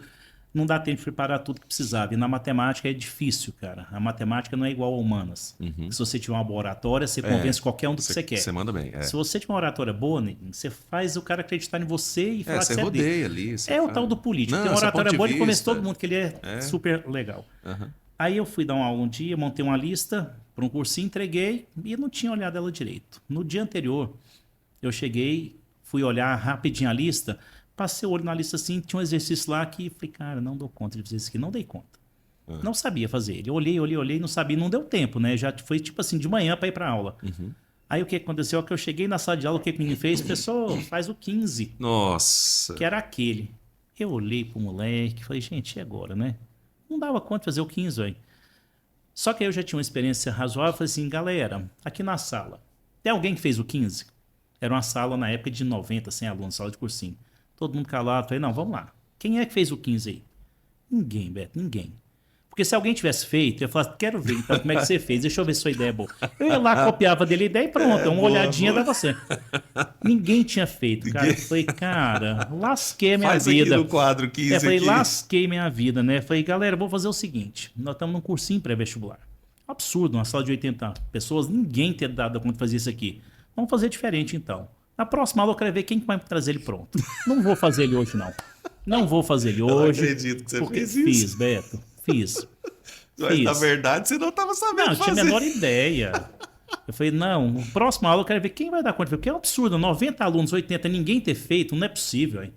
Não dá tempo de preparar tudo que precisava. E na matemática é difícil, cara. A matemática não é igual a humanas. Se você tiver uma boa oratória, você convence qualquer um do que você quer. Você manda bem. Se você tiver uma oratória boa, né, você faz o cara acreditar em você e falar que Você você é dele. rodeia ali. Você É o faz- tal do político. Não, Tem uma esse é oratória ponto de boa, ele convence vista. todo mundo que ele é super legal. Aham. Aí eu fui dar uma aula um dia, montei uma lista para um cursinho, entreguei e não tinha olhado ela direito. No dia anterior, eu cheguei, fui olhar rapidinho a lista, passei o olho na lista assim, tinha um exercício lá que falei, cara, não dou conta de fazer isso aqui, não dei conta. Não sabia fazer ele. Olhei, não sabia, não deu tempo, né? Já foi tipo assim, de manhã para ir para aula. Aí o que aconteceu? Que eu cheguei na sala de aula, o que o menino fez? Pessoal, faz o 15, Nossa. que era aquele. Eu olhei pro moleque, falei, gente, e agora, né? Não dava conta de fazer o 15, velho. Só que aí eu já tinha uma experiência razoável, falei assim, galera, aqui na sala, tem alguém que fez o 15? Era uma sala na época de 90, 100 alunos, sala de cursinho. Todo mundo calado, falei, não, vamos lá. Quem é que fez o 15 aí? Ninguém, Beto, ninguém. Porque se alguém tivesse feito, eu ia falar, quero ver então como é que você fez, deixa eu ver se sua ideia é boa. Eu ia lá, copiava dele a ideia e pronto, uma olhadinha dava você. Ninguém tinha feito, cara. Eu falei, cara, lasquei a minha Faz vida. aqui no quadro 15 Falei, aqui. lasquei minha vida, né? Falei, galera, vou fazer o seguinte: nós estamos num cursinho pré-vestibular. Absurdo, uma sala de 80 pessoas, ninguém ter dado conta de fazer isso aqui. Vamos fazer diferente então. Na próxima aula eu quero ver quem que vai trazer ele pronto. Não vou fazer ele hoje, não. Não vou fazer ele não hoje. acredito que você porque fez isso. Fiz, Beto. Fiz. Mas na Fiz. verdade você não estava sabendo Não, eu tinha a fazer. menor ideia. Eu falei, não, na próxima aula eu quero ver quem vai dar conta. Porque é um absurdo, 90 alunos, 80, ninguém ter feito, não é possível. Hein?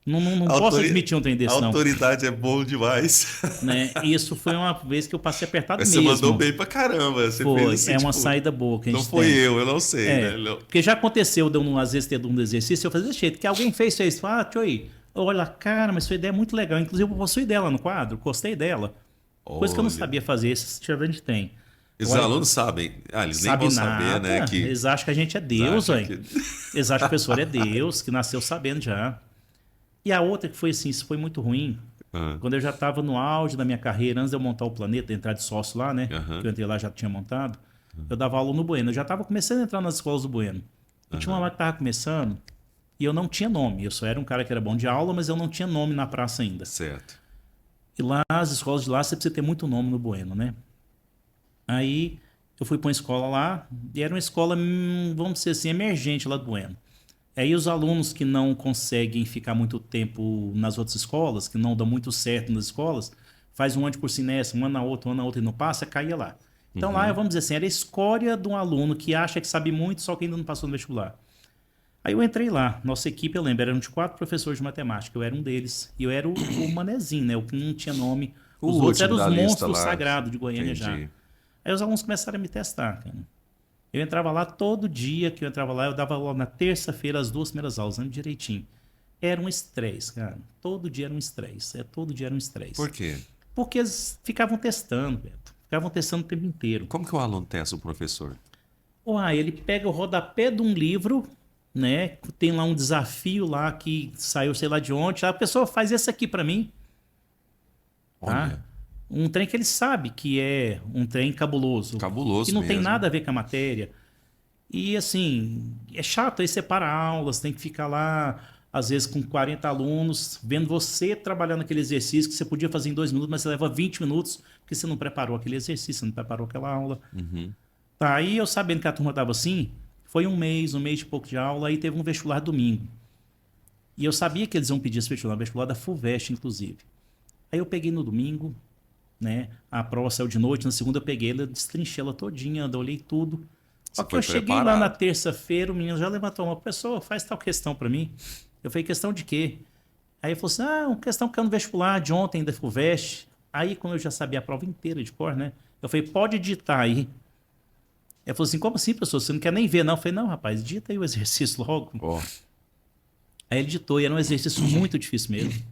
Não posso admitir um trem desse, A não. autoridade é bom demais. Né? E isso foi uma vez que eu passei apertado Mas você mesmo. mandou bem pra caramba. Você Foi, fez assim, é uma tipo, saída boa que a gente Não foi tem. eu não sei, É, né? Não. porque já aconteceu, às vezes, ter um exercício, eu fazia desse jeito, que alguém fez isso. Ah, tio aí, olha, cara, mas sua ideia é muito legal. Inclusive, eu possuí dela no quadro, gostei dela. Coisa que eu não Olha. sabia fazer, esse a gente tem. Os Olha, alunos sabem. Ah, eles nem sabe vão nada, saber, né? Que... eles acham que a gente é Deus, acham velho. Eles acham que o professor é Deus, que nasceu sabendo já. E a outra que foi assim, isso foi muito ruim. Ah. Quando eu já estava no auge da minha carreira, antes de eu montar o Planeta, entrar de sócio lá, né? Aham. Que eu entrei lá, já tinha montado. Eu dava aula no Bueno. Eu já estava começando a entrar nas escolas do Bueno. E tinha uma lá que estava começando e eu não tinha nome. Eu só era um cara que era bom de aula, mas eu não tinha nome na praça ainda. Certo. E lá, as escolas de lá, você precisa ter muito nome no Bueno, né? Aí eu fui para uma escola lá, e era uma escola, vamos dizer assim, emergente lá do Bueno. Aí os alunos que não conseguem ficar muito tempo nas outras escolas, que não dão muito certo nas escolas, faz um ano de cursinho nessa, um ano na outra e não passa, caía lá. Então lá, vamos dizer assim, era a escória de um aluno que acha que sabe muito, só que ainda não passou no vestibular. Aí eu entrei lá, nossa equipe, eu lembro, eram de 4 professores de matemática, eu era um deles. E eu era o manezinho, né? O que não tinha nome. O Os outros eram último os da lista monstros lá. sagrados de Goiânia já. Entendi. Aí os alunos começaram a me testar, cara. Eu entrava lá todo dia que eu entrava lá, eu dava aula na terça-feira, as 2 primeiras aulas, lembro direitinho. Era um estresse, cara. Todo dia era um estresse. Todo dia era um estresse. Por quê? Porque eles ficavam testando, Beto. Ficavam testando o tempo inteiro. Como que o aluno testa o professor? Ele pega o rodapé de um livro, né? Tem lá um desafio lá que saiu sei lá de onde. A pessoa faz esse aqui para mim. Tá? Olha. Um trem que ele sabe que é um trem cabuloso. Cabuloso Que não tem mesmo. nada a ver com a matéria. E assim, é chato, aí separa aulas, tem que ficar lá às vezes com 40 alunos, vendo você trabalhando aquele exercício que você podia fazer em 2 minutos, mas você leva 20 minutos porque você não preparou aquele exercício, você não preparou aquela aula. Tá, aí eu sabendo que a turma estava assim, foi um mês e pouco de aula, aí teve um vestibular domingo. E eu sabia que eles iam pedir esse vestibular da FUVEST, inclusive. Aí eu peguei no domingo, né? A prova saiu de noite, na segunda eu peguei ela, destrinchei ela todinha, olhei tudo. Só que eu cheguei lá na terça-feira, o menino já levantou uma pessoa, faz tal questão para mim. Eu falei, questão de quê? Aí ele falou assim, uma questão que é no vestibular de ontem da FUVEST. Aí, como eu já sabia a prova inteira de cor, né? Eu falei, pode digitar aí. Ele falou assim, como assim, professor? Você não quer nem ver, não? Eu falei, não, rapaz, digita aí o exercício logo. Aí ele digitou, e era um exercício muito difícil mesmo,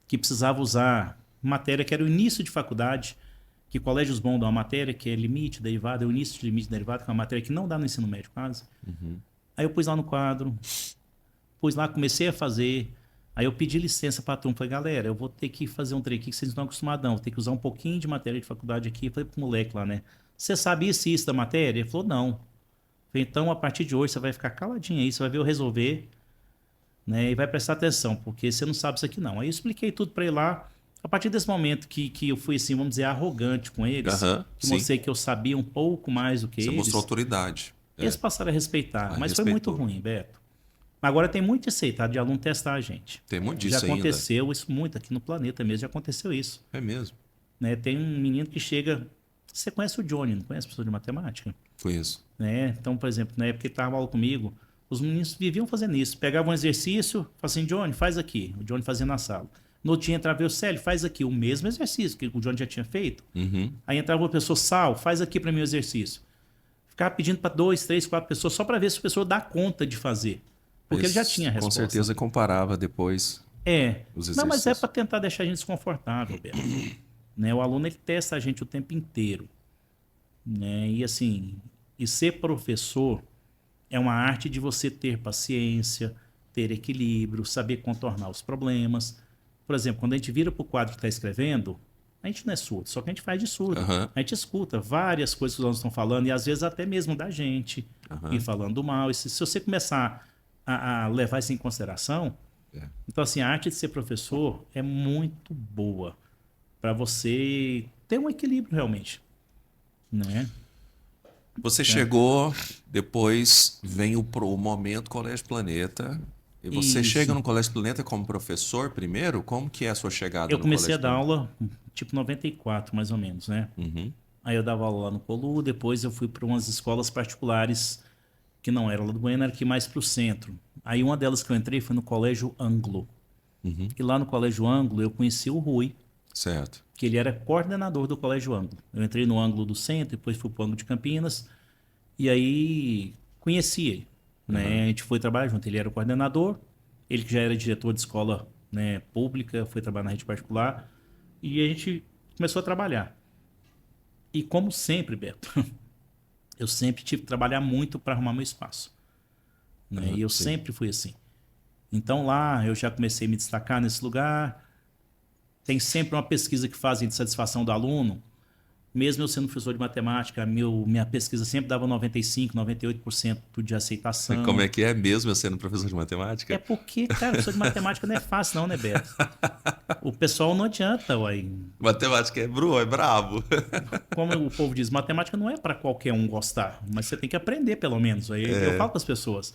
que precisava usar matéria que era o início de faculdade, que colégios bons dão uma matéria que é limite, derivado, é o início de limite, derivado, que é uma matéria que não dá no ensino médio quase. Aí eu pus lá no quadro, pus lá, comecei a fazer, aí eu pedi licença para a turma, falei, galera, eu vou ter que fazer um trem aqui que vocês não estão acostumados não, vou ter que usar um pouquinho de matéria de faculdade aqui. Eu falei pro moleque lá, né, você sabe isso e isso da matéria? Ele falou, não. Eu falei, então, a partir de hoje, você vai ficar caladinho aí, você vai ver eu resolver, né, e vai prestar atenção, porque você não sabe isso aqui não. Aí eu expliquei tudo para ele lá. A partir desse momento que eu fui, assim, vamos dizer, arrogante com eles, que mostrei que eu sabia um pouco mais do que eles. Você mostrou autoridade. Eles passaram a respeitar, mas foi muito ruim, Beto. Agora tem muito isso aí, tá? De aluno testar a gente. Tem muito disso já aconteceu isso muito aqui no planeta mesmo, já aconteceu isso. É mesmo? Né? Tem um menino que chega... Você conhece o Johnny, não conhece professor de matemática? Conheço. Né? Então, por exemplo, na época que ele estava aula comigo, os meninos viviam fazendo isso. Pegavam um exercício, falavam assim, Johnny, faz aqui. O Johnny fazia na sala. No outro dia entrava o Célio, faz aqui o mesmo exercício que o Johnny já tinha feito. Aí entrava uma pessoa, Sal, faz aqui para mim o exercício. Ficava pedindo para 2, 3, 4 pessoas só para ver se a pessoa dá conta de fazer. Porque ele já tinha a resposta. Com certeza comparava depois os exercícios. Não, mas é para tentar deixar a gente desconfortável, Beto. Né? O aluno ele testa a gente o tempo inteiro. Né? E assim, e ser professor é uma arte de você ter paciência, ter equilíbrio, saber contornar os problemas. Por exemplo, quando a gente vira para o quadro que está escrevendo, a gente não é surdo, só que a gente faz de surdo. A gente escuta várias coisas que os alunos estão falando e às vezes até mesmo da gente, e falando mal. E se você começar a levar isso em consideração, então assim, a arte de ser professor é muito boa para você ter um equilíbrio realmente. Né? Você chegou, depois vem o momento Colégio Planeta. E você chega no Colégio Planeta como professor primeiro? Como que é a sua chegada no Colégio Planeta? Eu comecei a dar aula tipo 94, mais ou menos, né? Aí eu dava aula lá no Colu, depois eu fui para umas escolas particulares que não eram lá do Goiânia, era aqui mais para o centro. Aí uma delas que eu entrei foi no Colégio Anglo. E lá no Colégio Anglo eu conheci o Rui. Certo. Que ele era coordenador do Colégio Anglo. Eu entrei no Anglo do centro, depois fui para o Anglo de Campinas, e aí conheci ele. Né? A gente foi trabalhar junto. Ele era o coordenador, ele que já era diretor de escola, né, pública, foi trabalhar na rede particular, e a gente começou a trabalhar. E como sempre, Beto, eu sempre tive que trabalhar muito para arrumar meu espaço. Né? E eu sempre fui assim. Então lá eu já comecei a me destacar nesse lugar. Tem sempre uma pesquisa que fazem de satisfação do aluno. Mesmo eu sendo professor de matemática, minha pesquisa sempre dava 95%, 98% de aceitação. Como é que é mesmo eu sendo professor de matemática? É porque, cara, professor de matemática não é fácil não, né, Beto? O pessoal não adianta, uai. Matemática é brabo. Como o povo diz, matemática não é para qualquer um gostar, mas você tem que aprender pelo menos. Aí eu falo para as pessoas.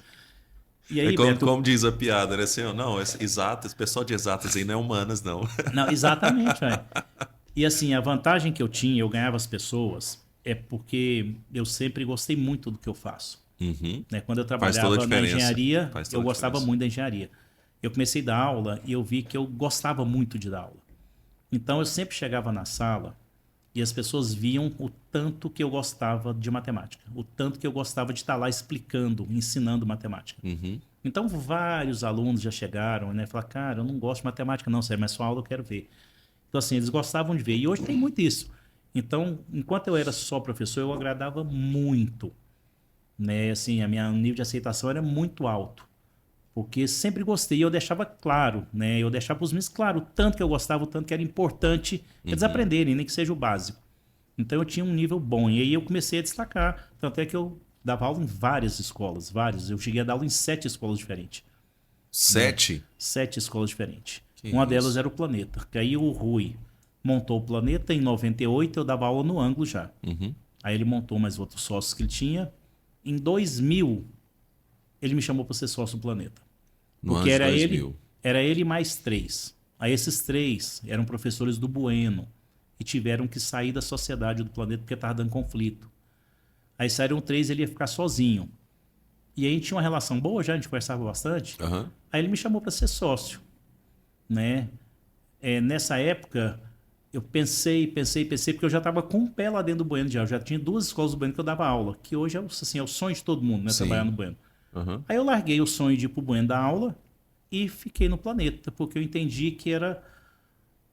E aí, Beto, como diz a piada, né? Assim, não, exatas, pessoal de exatas aí não é humanas, não. Não, exatamente, velho. E assim, a vantagem que eu tinha, eu ganhava as pessoas, é porque eu sempre gostei muito do que eu faço. Né? Quando eu trabalhava na engenharia, eu gostava muito da engenharia. Eu comecei a dar aula e eu vi que eu gostava muito de dar aula. Então eu sempre chegava na sala e as pessoas viam o tanto que eu gostava de matemática, o tanto que eu gostava de estar lá explicando, ensinando matemática. Então vários alunos já chegaram, né, falaram, cara, eu não gosto de matemática não, sério, mas sua aula eu quero ver. Então assim, eles gostavam de ver e hoje tem muito isso. Então, enquanto eu era só professor, eu agradava muito, né, assim, o nível de aceitação era muito alto. Porque sempre gostei, eu deixava claro, né? Eu deixava para os meninos claro o tanto que eu gostava, o tanto que era importante eles aprenderem, nem que seja o básico. Então eu tinha um nível bom, e aí eu comecei a destacar. Tanto é que eu dava aula em várias escolas, várias. Eu cheguei a dar aula em 7 escolas diferentes. 7? 7 escolas diferentes. Que Uma isso. delas era o Planeta. Que aí o Rui montou o Planeta em 98, eu dava aula no Ângulo já. Uhum. Aí ele montou mais outros sócios que ele tinha. Em 2000, ele me chamou para ser sócio do Planeta. No Porque ano de era 2000. ele mais 3. Aí esses 3 eram professores do Bueno e tiveram que sair da sociedade do Planeta porque estava dando conflito. Aí saíram 3, ele ia ficar sozinho. E aí a gente tinha uma relação boa já, a gente conversava bastante. Aham. Aí ele me chamou para ser sócio, né? Nessa época, eu pensei, porque eu já estava com um pé lá dentro do Bueno já. Eu já tinha 2 escolas do Bueno que eu dava aula, que hoje é, assim, é o sonho de todo mundo, né? Sim. Trabalhar no Bueno. Aham. Aí eu larguei o sonho de ir pro Bueno dar aula e fiquei no Planeta, porque eu entendi que era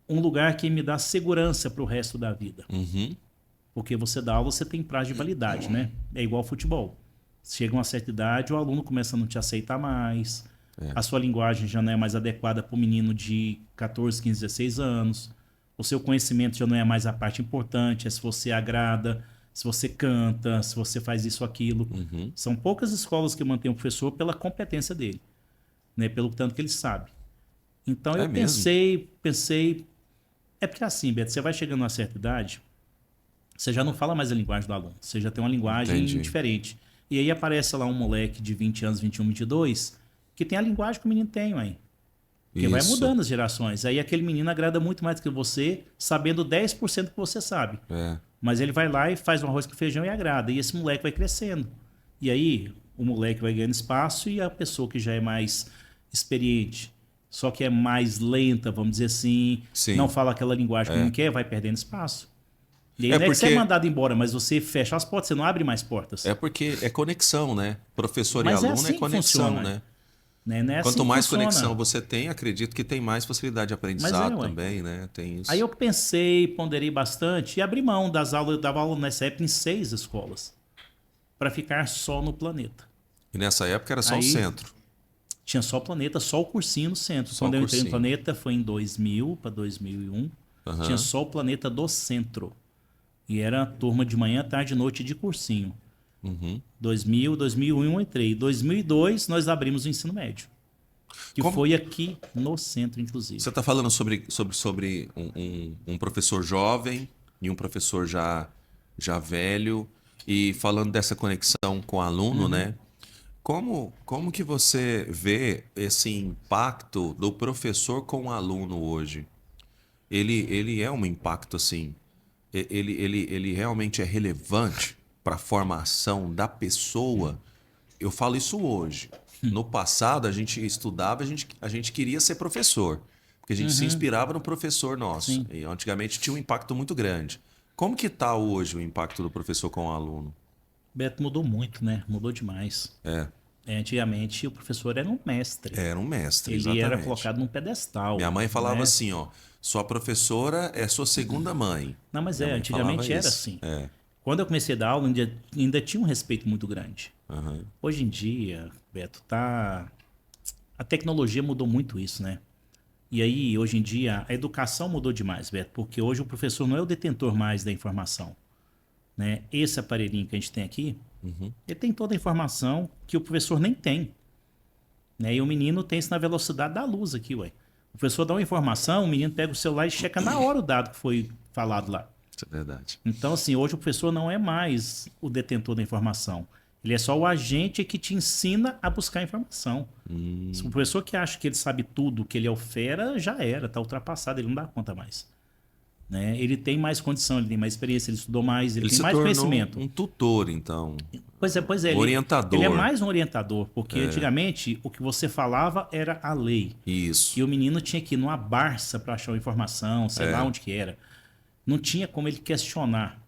um lugar que me dá segurança para o resto da vida. Uhum. Porque você dá aula, você tem prazo de validade, né? É igual ao futebol. Chega uma certa idade, o aluno começa a não te aceitar mais, a sua linguagem já não é mais adequada para o menino de 14, 15, 16 anos, o seu conhecimento já não é mais a parte importante, é se você agrada, se você canta, se você faz isso ou aquilo. São poucas escolas que mantêm o professor pela competência dele, né? Pelo tanto que ele sabe. Então eu mesmo? pensei. É porque assim, Beto, você vai chegando a uma certa idade, você já não fala mais a linguagem do aluno, você já tem uma linguagem Entendi. diferente. E aí aparece lá um moleque de 20 anos, 21, 22, que tem a linguagem que o menino tem, ué. Porque vai Isso. mudando as gerações. Aí aquele menino agrada muito mais do que você, sabendo 10% que você sabe. É. Mas ele vai lá e faz um arroz com feijão e agrada. E esse moleque vai crescendo. E aí o moleque vai ganhando espaço e a pessoa que já é mais experiente, só que é mais lenta, vamos dizer assim, Sim. não fala aquela linguagem que não quer, vai perdendo espaço. E aí É não é que você é porque- mandado embora, mas você fecha as portas, você não abre mais portas. É porque é conexão, né? Professor Mas e é aluno assim é que conexão, funciona. né? Né? Não é assim Quanto que mais funciona. conexão você tem, acredito que tem mais facilidade de aprendizado ué. também, né? Tem isso. Aí eu pensei, ponderei bastante e abri mão das aulas. Eu dava aula nessa época em 6 escolas, para ficar só no Planeta. E nessa época era só o Aí- centro. Tinha só o Planeta, só o cursinho no centro. Só Quando o eu entrei no cursinho. Planeta foi em 2000 para 2001. Aham. Tinha só o Planeta do centro. E era turma de manhã, tarde e noite de cursinho. Uhum. 2000, 2001 eu entrei. 2002 nós abrimos o ensino médio. Que Como- foi aqui no centro, inclusive. Você está falando sobre um professor jovem e um professor já velho, e falando dessa conexão com o aluno, né? Como que você vê esse impacto do professor com o aluno hoje? Ele é um impacto assim, ele realmente é relevante para a formação da pessoa? Eu falo isso hoje. No passado, a gente estudava, a gente queria ser professor, porque a gente se inspirava no professor nosso. Sim. E antigamente tinha um impacto muito grande. Como que está hoje o impacto do professor com o aluno? Beto mudou muito, né? Mudou demais. Antigamente o professor era um mestre. Era um mestre, Ele exatamente. era colocado num pedestal. Minha mãe falava né? assim, ó, sua professora é sua segunda mãe. Não, mas Minha mãe antigamente falava era isso. assim. É. Quando eu comecei a dar aula, ainda tinha um respeito muito grande. Aham. Hoje em dia, Beto, a tecnologia mudou muito isso, né? E aí, hoje em dia, a educação mudou demais, Beto, porque hoje o professor não é o detentor mais da informação, né? Esse aparelhinho que a gente tem aqui, ele tem toda a informação que o professor nem tem, né? E o menino tem isso na velocidade da luz aqui, ué. O professor dá uma informação, o menino pega o celular e checa na hora o dado que foi falado lá. Isso é verdade. Então, assim, hoje o professor não é mais o detentor da informação. Ele é só o agente que te ensina a buscar a informação. Se o professor que acha que ele sabe tudo, que ele é o fera, já era, está ultrapassado, ele não dá conta mais. Né? Ele tem mais condição, ele tem mais experiência, ele estudou mais, ele tem se mais tornou conhecimento. um tutor, então. Pois é. Orientador. Ele é mais um orientador, porque antigamente o que você falava era a lei. Isso. E o menino tinha que ir numa Barça para achar uma informação, sei lá onde que era. Não tinha como ele questionar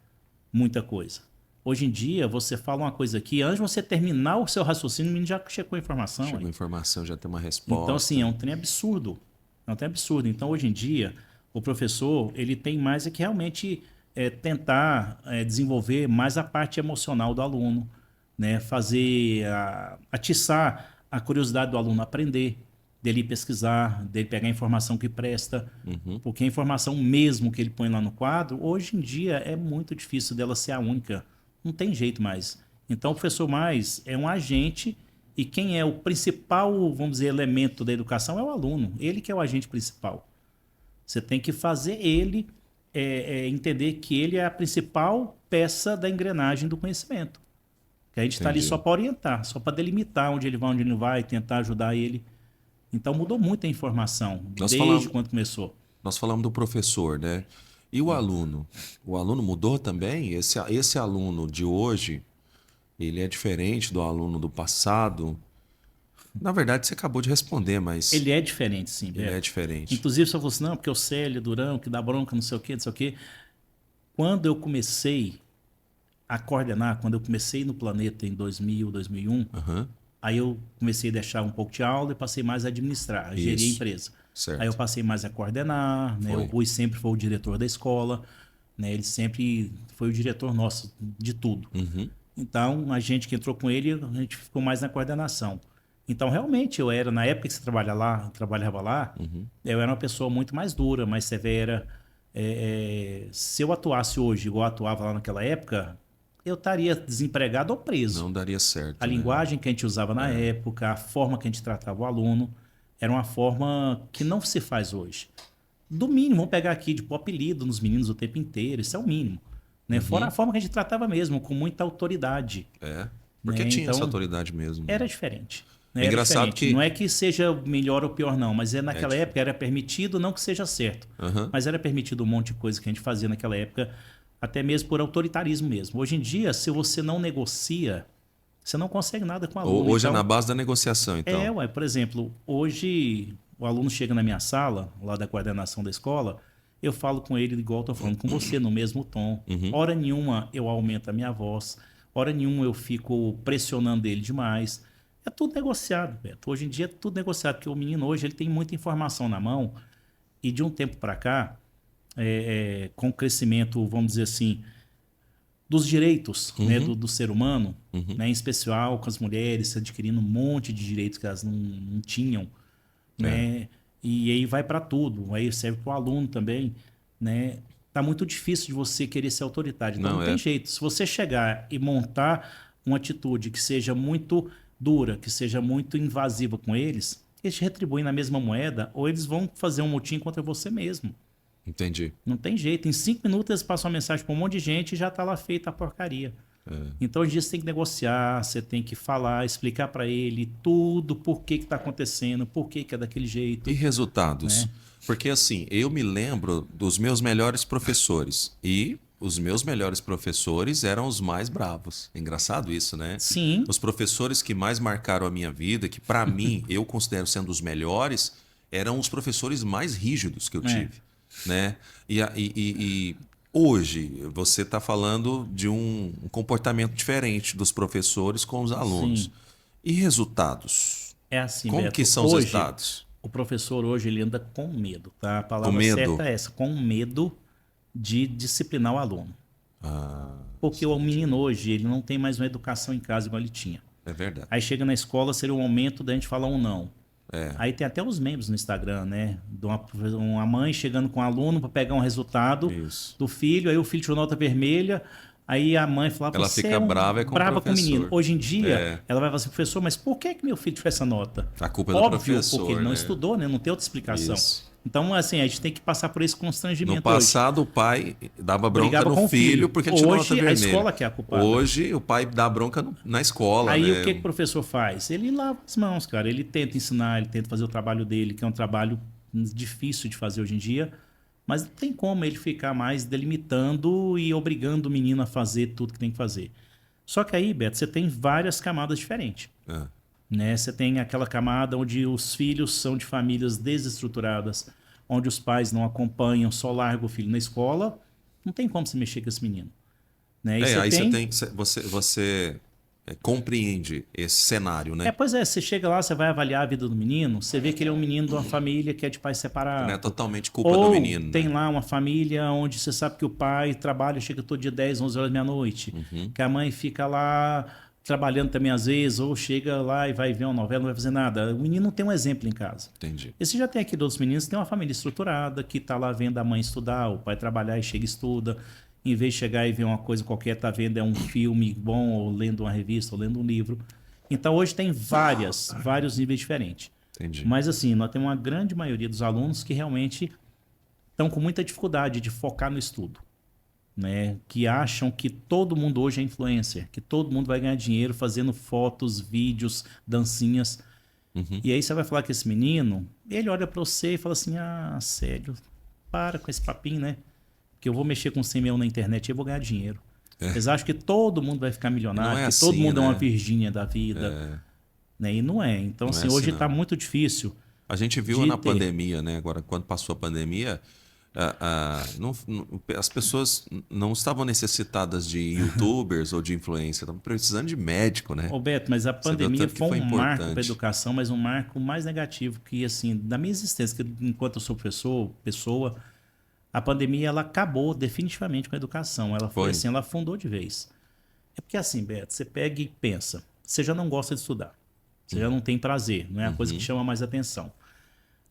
muita coisa. Hoje em dia, você fala uma coisa aqui, antes de você terminar o seu raciocínio, o menino já checou a informação. Chega aí. uma informação, já tem uma resposta. Então, assim, é um trem absurdo. É um trem absurdo. Então, hoje em dia, o professor, ele tem mais é que realmente tentar desenvolver mais a parte emocional do aluno, né? Fazer, atiçar a curiosidade do aluno aprender, dele ir pesquisar, dele pegar a informação que presta, porque a informação mesmo que ele põe lá no quadro, hoje em dia é muito difícil dela ser a única. Não tem jeito mais. Então, o professor mais é um agente E quem é o principal, vamos dizer, elemento da educação é o aluno. Ele que é o agente principal. Você tem que fazer ele entender que ele é a principal peça da engrenagem do conhecimento. Que a gente está ali Entendi. só para orientar, só para delimitar onde ele vai, onde ele não vai, tentar ajudar ele. Então mudou muito a informação, Nós desde falamos, quando começou. nós falamos do professor, né? E o aluno? O aluno mudou também? Esse aluno de hoje, ele é diferente do aluno do passado? Na verdade, você acabou de responder, mas Ele é diferente, sim, ele é Beto. diferente. Inclusive, se eu fosse, não, porque o Célio Durão, que dá bronca, não sei o quê, não sei o quê. Quando eu comecei a coordenar, quando eu comecei no Planeta em 2000, 2001, Aham, aí eu comecei a deixar um pouco de aula e passei mais a administrar, a gerir a Isso. empresa. certo. Aí eu passei mais a coordenar, né? O Foi. Rui sempre foi o diretor da escola, né? Ele sempre foi o diretor nosso de tudo. Uhum. Então, a gente que entrou com ele, a gente ficou mais na coordenação. Então, realmente, eu era, na época que você trabalhava lá, Uhum. eu era uma pessoa muito mais dura, mais severa. Se eu atuasse hoje igual eu atuava lá naquela época, eu estaria desempregado ou preso. Não daria certo. A né? linguagem que a gente usava na época, a forma que a gente tratava o aluno, era uma forma que não se faz hoje. Do mínimo, vamos pegar aqui de pôr apelido nos meninos o tempo inteiro, isso é o mínimo. Né? Fora a forma que a gente tratava mesmo, com muita autoridade. É. Porque Né? tinha Então, essa autoridade mesmo. era diferente. Né? É Era engraçado diferente. que- Não é que seja melhor ou pior, não, mas naquela diferente. época era permitido, não que seja certo, Aham. mas era permitido um monte de coisa que a gente fazia naquela época, até mesmo por autoritarismo mesmo. Hoje em dia, se você não negocia, você não consegue nada com o aluno. Hoje é Então, na base da negociação, então. ué, por exemplo, hoje o aluno chega na minha sala, lá da coordenação da escola, eu falo com ele igual eu tô falando com você, no mesmo tom. Hora nenhuma eu aumento a minha voz, hora nenhuma eu fico pressionando ele demais. É tudo negociado, Beto. Hoje em dia é tudo negociado, porque o menino hoje ele tem muita informação na mão e de um tempo para cá, com o crescimento, vamos dizer assim, dos direitos né, do ser humano, né, em especial com as mulheres adquirindo um monte de direitos que elas não tinham, né? E aí vai para tudo, aí serve para o aluno também, né? Tá muito difícil de você querer ser autoritário, então Não, não é. tem jeito. Se você chegar e montar uma atitude que seja muito dura, que seja muito invasiva com eles te retribuem na mesma moeda ou eles vão fazer um motim contra você mesmo. Entendi. Não tem jeito. Em 5 minutos eles passam uma mensagem para um monte de gente e já está lá feita a porcaria. Então, hoje em dia você tem que negociar, você tem que falar, explicar para ele tudo, por que está acontecendo, por que é daquele jeito. E resultados? Né? Porque assim, eu me lembro dos meus melhores professores. E os meus melhores professores eram os mais bravos. Engraçado isso, né? Sim, Os professores que mais marcaram a minha vida, que para mim eu considero sendo os melhores, eram os professores mais rígidos que eu tive. Né? E hoje você está falando de um comportamento diferente dos professores com os alunos. Sim. E resultados? é assim, Como Beto. que são os Hoje, resultados? o professor hoje ele anda com medo, tá? A palavra Com medo? certa é essa, com medo de disciplinar o aluno. Porque o menino hoje, ele não tem mais uma educação em casa igual ele tinha. É verdade. Aí chega na escola, seria o momento da gente falar um não. Aí tem até os membros no Instagram, né? De uma mãe chegando com um aluno para pegar um resultado Isso. do filho, aí o filho tirou nota vermelha, aí a mãe falava, Ela você fica brava com o brava com o professor. menino. Hoje em dia, É. ela vai falar assim, professor, mas por que meu filho tirou essa nota? A culpa é do Óbvio, professor, porque ele não né? estudou, né? Não tem outra explicação. Isso. Então, assim, a gente tem que passar por esse constrangimento No passado, o pai dava bronca Brigava com no o filho. filho porque ele tirou Hoje, nota a vermelha. escola que é a culpada. Hoje, o pai dá bronca na escola. Aí né? o que o professor faz? Ele lava as mãos, cara. Ele tenta ensinar, ele tenta fazer o trabalho dele, que é um trabalho difícil de fazer hoje em dia, mas não tem como ele ficar mais delimitando e obrigando o menino a fazer tudo que tem que fazer. Só que aí, Beto, você tem várias camadas diferentes. É. Né? Você tem aquela camada onde os filhos são de famílias desestruturadas, onde os pais não acompanham, só largam o filho na escola. Não tem como você mexer com esse menino. Né? E Aí você compreende esse cenário, né? Pois é, você chega lá, você vai avaliar a vida do menino, você vê que ele é um menino de uma família que é de pais separados. Não é totalmente culpa Ou do menino. tem né? lá uma família onde você sabe que o pai trabalha, chega todo dia 10, 11 horas da meia-noite. Que a mãe fica lá trabalhando também às vezes, ou chega lá e vai ver uma novela, não vai fazer nada. O menino não tem um exemplo em casa. Entendi. E você já tem aqui outros meninos que tem uma família estruturada, que está lá vendo a mãe estudar, o pai trabalhar e chega e estuda. Em vez de chegar e ver uma coisa qualquer, tá vendo um filme bom, ou lendo uma revista, ou lendo um livro. Então, hoje tem vários níveis diferentes. Entendi. Mas, assim, nós temos uma grande maioria dos alunos que realmente estão com muita dificuldade de focar no estudo, né? Que acham que todo mundo hoje é influencer, que todo mundo vai ganhar dinheiro fazendo fotos, vídeos, dancinhas. E aí você vai falar com esse menino, ele olha para você e fala assim, ah, sério, para com esse papinho, né? Que eu vou mexer com 100 mil na internet e eu vou ganhar dinheiro. Eles acham que todo mundo vai ficar milionário, Não é que todo assim, mundo é uma né? Virgínia da vida. Né? E não é. Então, Não é assim, assim, hoje não. está muito difícil A gente viu de na ter. pandemia, né? Agora, quando passou a pandemia, as pessoas não estavam necessitadas de YouTubers ou de influencers, estavam precisando de médico, né? Ô Beto, mas a Você vê o pandemia tanto que foi foi um marco para a importante. educação, mas um marco mais negativo que, assim, da minha existência, que enquanto eu sou pessoa, a pandemia ela acabou definitivamente com a educação. Ela foi Foi. assim, ela afundou de vez. É porque assim, Beto, você pega e pensa, você já não gosta de estudar, você já não tem prazer, não é a coisa que chama mais atenção.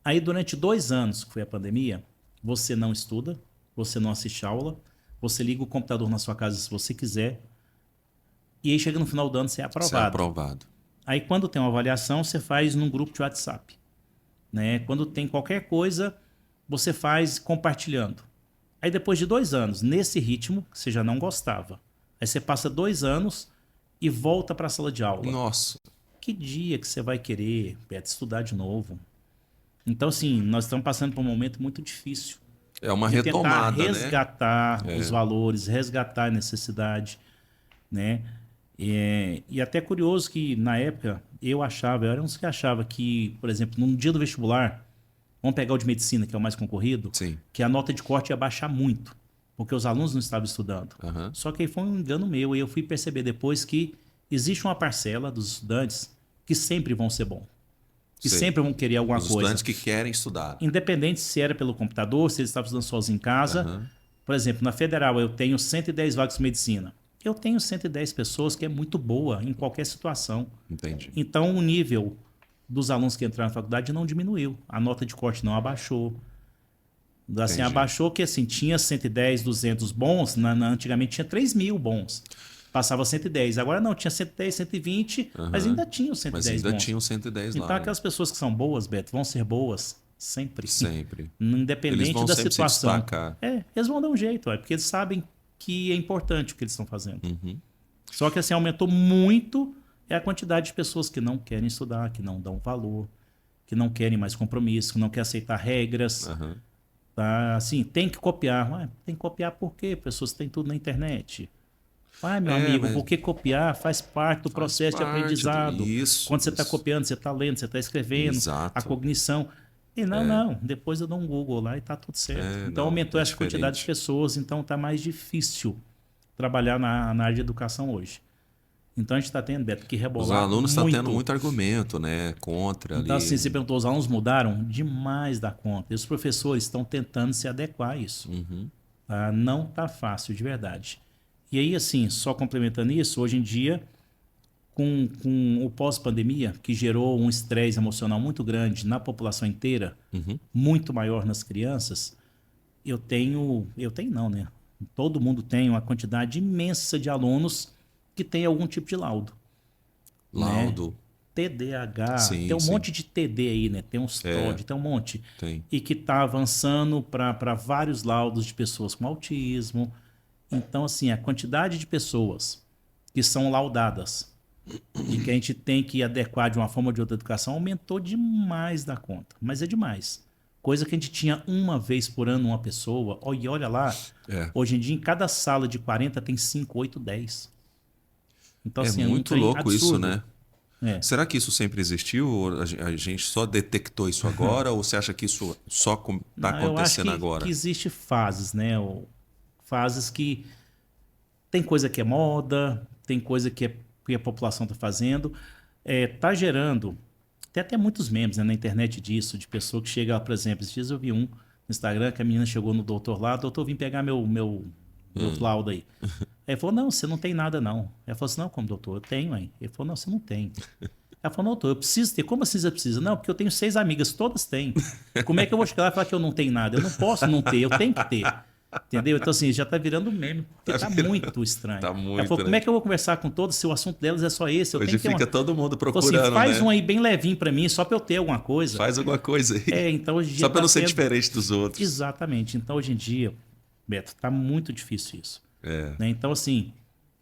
Aí durante 2 anos que foi a pandemia, você não estuda, você não assiste aula, você liga o computador na sua casa se você quiser, e aí chega no final do ano você é Você é aprovado. aprovado. Aí quando tem uma avaliação, você faz num grupo de WhatsApp, né? Quando tem qualquer coisa, você faz compartilhando. Aí depois de 2 anos, nesse ritmo, que você já não gostava, aí você passa 2 anos e volta para a sala de aula. Nossa, Que dia que você vai querer, Beto, estudar de novo? Então, assim, nós estamos passando por um momento muito difícil é uma de tentar retomada, né? resgatar os valores, resgatar a necessidade, né? E até curioso que, na época, eu era uns que achava que, por exemplo, no dia do vestibular, vamos pegar o de medicina, que é o mais concorrido, Sim. que a nota de corte ia baixar muito, porque os alunos não estavam estudando. Aham. Só que aí foi um engano meu, e eu fui perceber depois que existe uma parcela dos estudantes que sempre vão ser bons, que Sei. sempre vão querer alguma Os coisa. estudantes que querem estudar. Independente se era pelo computador, se eles estavam estudando sozinhos em casa. Por exemplo, na Federal eu tenho 110 vagas de medicina. Eu tenho 110 pessoas que é muito boa em qualquer situação. Entendi. Então o nível dos alunos que entraram na faculdade não diminuiu. A nota de corte não abaixou. Assim, Entendi. abaixou que assim, tinha 110, 200 bons, antigamente tinha 3.000 bons. Passava 110. Agora não, tinha 110, 120, mas ainda tinha os 110 Mas ainda bons. tinham 110 lá. Então né? aquelas pessoas que são boas, Beto, vão ser boas sempre. Sempre. Independente Eles vão da sempre se situação. destacar. Eles vão dar um jeito, porque eles sabem que é importante o que eles estão fazendo. Uhum. Só que assim, aumentou muito a quantidade de pessoas que não querem estudar, que não dão valor, que não querem mais compromisso, que não querem aceitar regras. Aham. Tá? Assim, tem que copiar. Ué, tem que copiar por quê? Pessoas têm tudo na internet. Ai, meu amigo, mas por que copiar? Faz parte do processo de parte aprendizado. isso, Quando você está isso. copiando, você está lendo, você está escrevendo, Exato. a cognição. E não, depois eu dou um Google lá e tá tudo certo. Então não, aumentou é essa quantidade de diferente. pessoas, então tá mais difícil trabalhar na área de educação hoje. Então a gente está tendo, Beto, que rebolar Os alunos estão muito. tendo muito argumento, né? Contra Então, ali. assim, você perguntou, os alunos mudaram demais da conta. E os professores estão tentando se adequar a isso. Tá? Não tá fácil, de verdade. E aí, assim, só complementando isso, hoje em dia, com o pós-pandemia, que gerou um estresse emocional muito grande na população inteira, muito maior nas crianças, eu tenho não, né? Todo mundo tem uma quantidade imensa de alunos que tem algum tipo de laudo. Laudo. TDAH, Sim, tem um sim. monte de TD aí, né? Tem uns TOD, tem um monte. Tem. E que está avançando para vários laudos de pessoas com autismo. Então, assim, a quantidade de pessoas que são laudadas e que a gente tem que adequar de uma forma ou de outra educação aumentou demais da conta. Mas é demais. Coisa que a gente tinha uma vez por ano uma pessoa. E olha lá, hoje em dia em cada sala de 40 tem 5, 8, 10. Então, É assim, muito trem louco isso, absurdo. né? É. Será que isso sempre existiu? Ou a gente só detectou isso agora? Ou você acha que isso só está Não, eu acho acontecendo que, agora? que existe fases, né? Fases que tem coisa que é moda, tem coisa que a população está fazendo. Tá gerando, tem até muitos memes, né, na internet disso, de pessoa que chega, por exemplo, esses dias eu vi um no Instagram que a menina chegou no doutor lá, doutor, vim pegar meu laudo aí. Aí ele falou, não, você não tem nada não. Ela falou assim, não, como doutor, eu tenho aí. Ele falou, não, você não tem. Ela falou, não, doutor, eu preciso ter. Como assim você precisa? Não, porque eu tenho 6 amigas, todas têm. Como é que eu vou chegar lá e falar que eu não tenho nada? Eu não posso não ter, eu tenho que ter. Entendeu? Então, assim, já tá virando meme, porque tá muito estranho. Tá Ela muito, falou, como né? é que eu vou conversar com todos se o assunto delas é só esse? Eu Hoje tenho que ter uma... fica todo mundo Falou assim, procurando, faz um né? aí bem levinho pra mim, só pra eu ter alguma coisa. Faz alguma coisa aí. Então hoje em Só dia pra tá não ser tendo... diferente dos outros. Exatamente. Então hoje em dia, Beto, tá muito difícil isso. É. Né? Então, assim,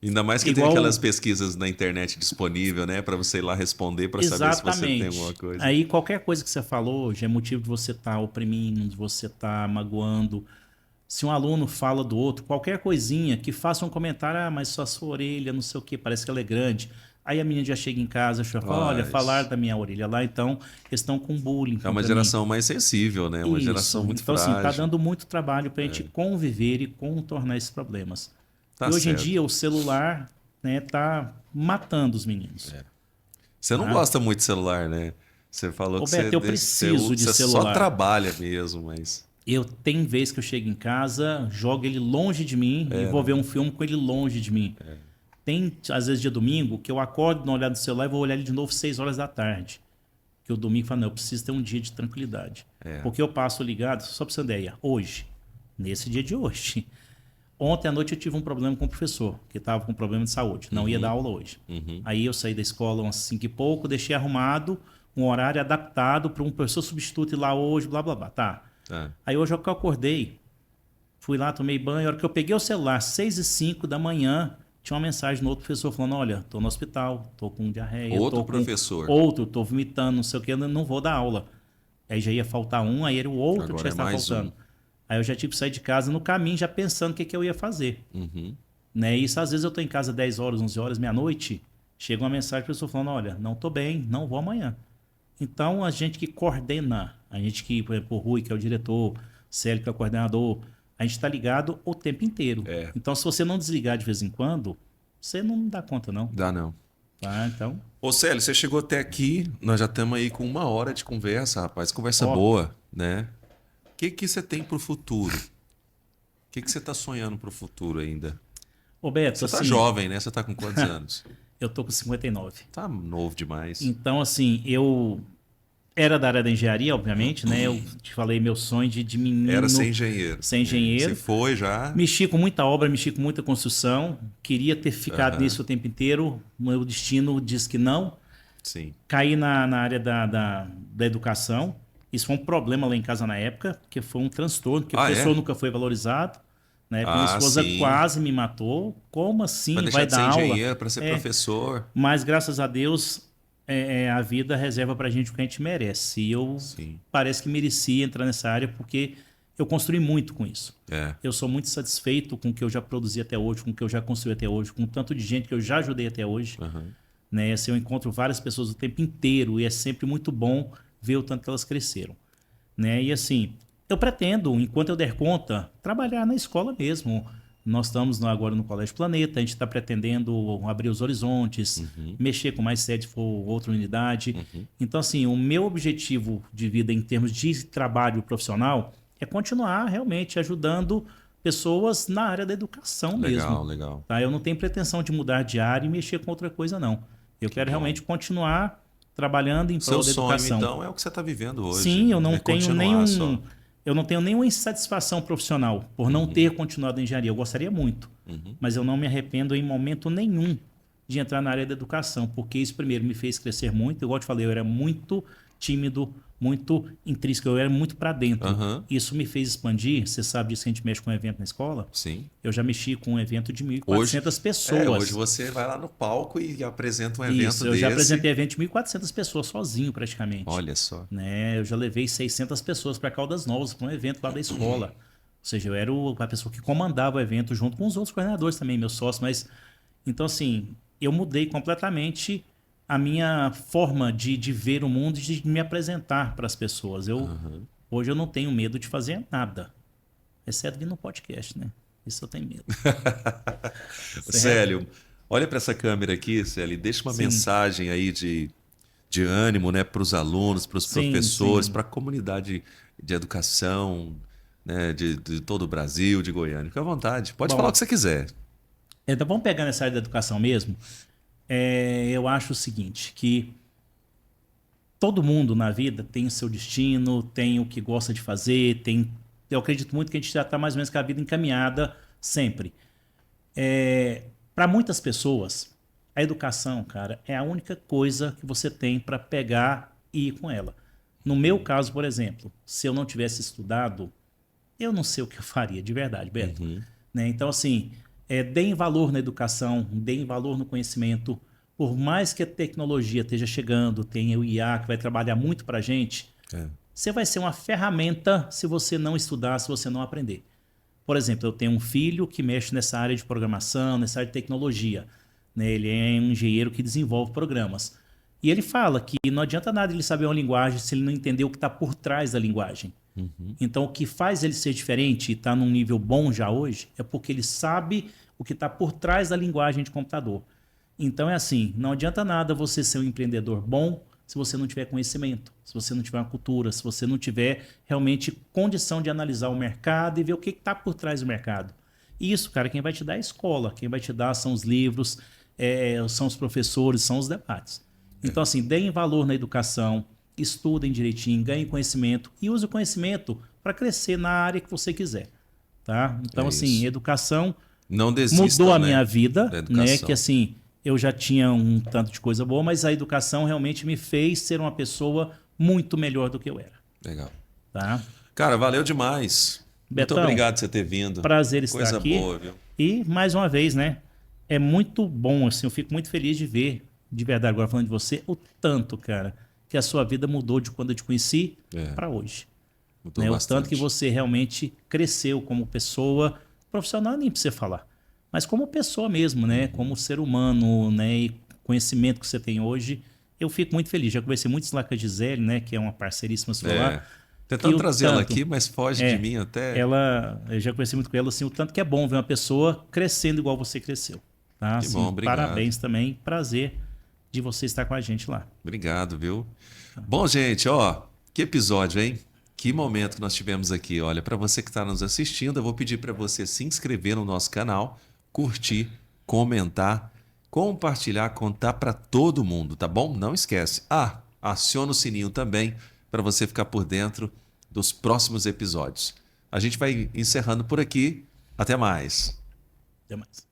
Ainda mais que tem igual... aquelas pesquisas na internet disponível, né? Pra você ir lá responder pra saber se você tem alguma Exatamente. coisa. Aí qualquer coisa que você falou já é motivo de você estar oprimindo, de você estar magoando. Se um aluno fala do outro, qualquer coisinha que faça um comentário, ah, mas sua orelha, não sei o quê, parece que ela é grande. Aí a menina já chega em casa, já fala, olha, falaram Mas da minha orelha lá, então eles estão com bullying é uma contra mim. geração mais sensível, né? Uma geração Isso. muito Então, assim, tá frágil. dando muito trabalho para a gente conviver e contornar esses problemas. Tá E hoje em certo. dia o celular, né, tá matando os meninos. Você não gosta muito de celular, né? Você falou Ô, que Beto, eu preciso de você só celular. trabalha mesmo, mas... Eu tenho vez que eu chego em casa, jogo ele longe de mim e vou ver um filme com ele longe de mim. Tem, às vezes, dia domingo, que eu acordo, não olhar no celular e vou olhar ele de novo 6 horas da tarde. Que o domingo fala, não, eu preciso ter um dia de tranquilidade. Porque eu passo ligado, só pra você ter ideia, hoje, nesse dia de hoje. Ontem à noite eu tive um problema com o professor, que estava com problema de saúde, não ia dar aula hoje. Aí eu saí da escola umas 5 e pouco, deixei arrumado um horário adaptado para um professor substituto ir lá hoje, blá blá blá. Tá. Tá. Aí hoje eu acordei, fui lá, tomei banho, a hora que eu peguei o celular, 6h05 da manhã, tinha uma mensagem no outro professor falando, olha, tô no hospital, tô com diarreia. Outro tô com professor. Outro, tô vomitando, não sei o que, eu não vou dar aula. Aí já ia faltar um, aí era o outro Agora que já é estava mais faltando. Aí eu já tive que sair de casa no caminho, já pensando o que eu ia fazer. Né? Isso às vezes eu tô em casa 10 horas, 11 horas, meia-noite, chega uma mensagem, a pessoa falando, olha, não tô bem, não vou amanhã. Então, a gente que coordena, a gente que, por exemplo, o Rui, que é o diretor, o Célio, que é o coordenador, a gente está ligado o tempo inteiro. Então, se você não desligar de vez em quando, você não dá conta, não. Dá não. Tá? Então, Ô Célio, você chegou até aqui, nós já estamos aí com 1 hora de conversa, rapaz. Conversa Ó. boa, né? O que você tem pro futuro? O que você tá sonhando pro futuro ainda? ô Beto, Você tá assim, jovem, né? Você tá com quantos anos? eu tô com 59. Tá novo demais. Então, assim, eu era da área da engenharia, obviamente, né? Eu te falei meu sonho de menino Era ser engenheiro. ser engenheiro. Você foi já? Mexi com muita obra, mexi com muita construção. Queria ter ficado nisso o tempo inteiro. Meu destino diz que não. Sim. Caí na área da educação. Isso foi um problema lá em casa na época, porque foi um transtorno, porque o professor nunca foi valorizado. Né? Minha esposa Sim. quase me matou. Como assim Pra deixar vai de ser dar aula? engenheiro, pra ser professor. Mas graças a Deus a vida reserva pra gente o que a gente merece. E eu Sim. parece que merecia entrar nessa área porque eu construí muito com isso. É. Eu sou muito satisfeito com o que eu já produzi até hoje, com o que eu já construí até hoje, com o tanto de gente que eu já ajudei até hoje. Né? Assim, eu encontro várias pessoas o tempo inteiro e é sempre muito bom ver o tanto que elas cresceram. Né? E assim, eu pretendo, enquanto eu der conta, trabalhar na escola mesmo. Nós estamos agora no Colégio Planeta, a gente está pretendendo abrir os horizontes, mexer com mais sede se for outra unidade. Então, assim, o meu objetivo de vida em termos de trabalho profissional é continuar realmente ajudando pessoas na área da educação mesmo. Legal, legal. Tá? Eu não tenho pretensão de mudar de área e mexer com outra coisa, não. Eu quero realmente continuar trabalhando em prol Seu da sonho, educação. então, é o que você está vivendo hoje. Sim, eu não É tenho continuar nenhum. só. Eu não tenho nenhuma insatisfação profissional por não ter continuado a engenharia. Eu gostaria muito, mas eu não me arrependo em momento nenhum de entrar na área da educação, porque isso primeiro me fez crescer muito. Igual eu te falei, eu era muito tímido, muito intrínseco, eu era muito para dentro. Isso me fez expandir. Você sabe disso que a gente mexe com um evento na escola? Sim. Eu já mexi com um evento de 1.400 pessoas. Hoje você vai lá no palco e apresenta um evento Isso, eu já apresentei evento de 1.400 pessoas sozinho praticamente. Olha só. Né? Eu já levei 600 pessoas para Caldas Novas para um evento lá da escola. Ou seja, eu era a pessoa que comandava o evento junto com os outros coordenadores também, meus sócios. Mas então, assim, eu mudei completamente a minha forma de ver o mundo e de me apresentar para as pessoas. Hoje eu não tenho medo de fazer nada, exceto vir no podcast, né? Isso eu tenho medo. Célio, olha para essa câmera aqui, Célio, e deixa uma mensagem aí de ânimo, né, para os alunos, para os professores, para a comunidade de educação, né, de todo o Brasil, de Goiânia. Fique à vontade, pode falar o que você quiser. Então vamos pegar nessa área da educação mesmo. Eu acho o seguinte, que todo mundo na vida tem o seu destino, tem o que gosta de fazer, tem Eu acredito muito que a gente já está mais ou menos com a vida encaminhada sempre. Para muitas pessoas, a educação, cara, é a única coisa que você tem para pegar e ir com ela. No meu caso, por exemplo, se eu não tivesse estudado, eu não sei o que eu faria, de verdade, Beto. Né? Então, assim, deem valor na educação, deem valor no conhecimento. Por mais que a tecnologia esteja chegando, tem o IA que vai trabalhar muito para a gente, você vai ser uma ferramenta se você não estudar, se você não aprender. Por exemplo, eu tenho um filho que mexe nessa área de programação, nessa área de tecnologia. Né? Ele é um engenheiro que desenvolve programas. E ele fala que não adianta nada ele saber uma linguagem se ele não entender o que está por trás da linguagem. Então, o que faz ele ser diferente e estar num nível bom já hoje é porque ele sabe o que está por trás da linguagem de computador. Então, é assim, não adianta nada você ser um empreendedor bom se você não tiver conhecimento, se você não tiver uma cultura, se você não tiver realmente condição de analisar o mercado e ver o que está por trás do mercado. E isso, cara, quem vai te dar é a escola, quem vai te dar são os livros, são os professores, são os debates. Então, assim, deem valor na educação, estudem direitinho, ganhem conhecimento e use o conhecimento para crescer na área que você quiser. Tá? Então, assim, educação não desistam, mudou a minha vida, né? educação. Que assim, eu já tinha um tanto de coisa boa, mas a educação realmente me fez ser uma pessoa muito melhor do que eu era. Legal. Tá? Cara, valeu demais. Betão, muito obrigado por você ter vindo. Prazer estar Coisa aqui. boa, viu? E, mais uma vez, né? É muito bom, assim, eu fico muito feliz de ver, de verdade, agora falando de você, o tanto, cara, que a sua vida mudou de quando eu te conheci para hoje. Mudou Né? O bastante. tanto que você realmente cresceu como pessoa, profissional nem precisa falar, mas como pessoa mesmo, né? Como ser humano, né? E conhecimento que você tem hoje, eu fico muito feliz. Já conversei muito lá com a Gisele, né? Que é uma parceiríssima sua lá. Tentando trazer ela aqui, mas foge de mim até. Eu já conheci muito com ela, assim, o tanto que é bom ver uma pessoa crescendo igual você cresceu. Tá? Que Assim, bom, obrigado. Parabéns também, prazer de você estar com a gente lá. Obrigado, viu? Bom, gente, ó, que episódio, hein? Que momento que nós tivemos aqui. Olha, para você que está nos assistindo, eu vou pedir para você se inscrever no nosso canal, curtir, comentar, compartilhar, contar para todo mundo, tá bom? Não esquece. Aciona o sininho também para você ficar por dentro dos próximos episódios. A gente vai encerrando por aqui. Até mais. Até mais.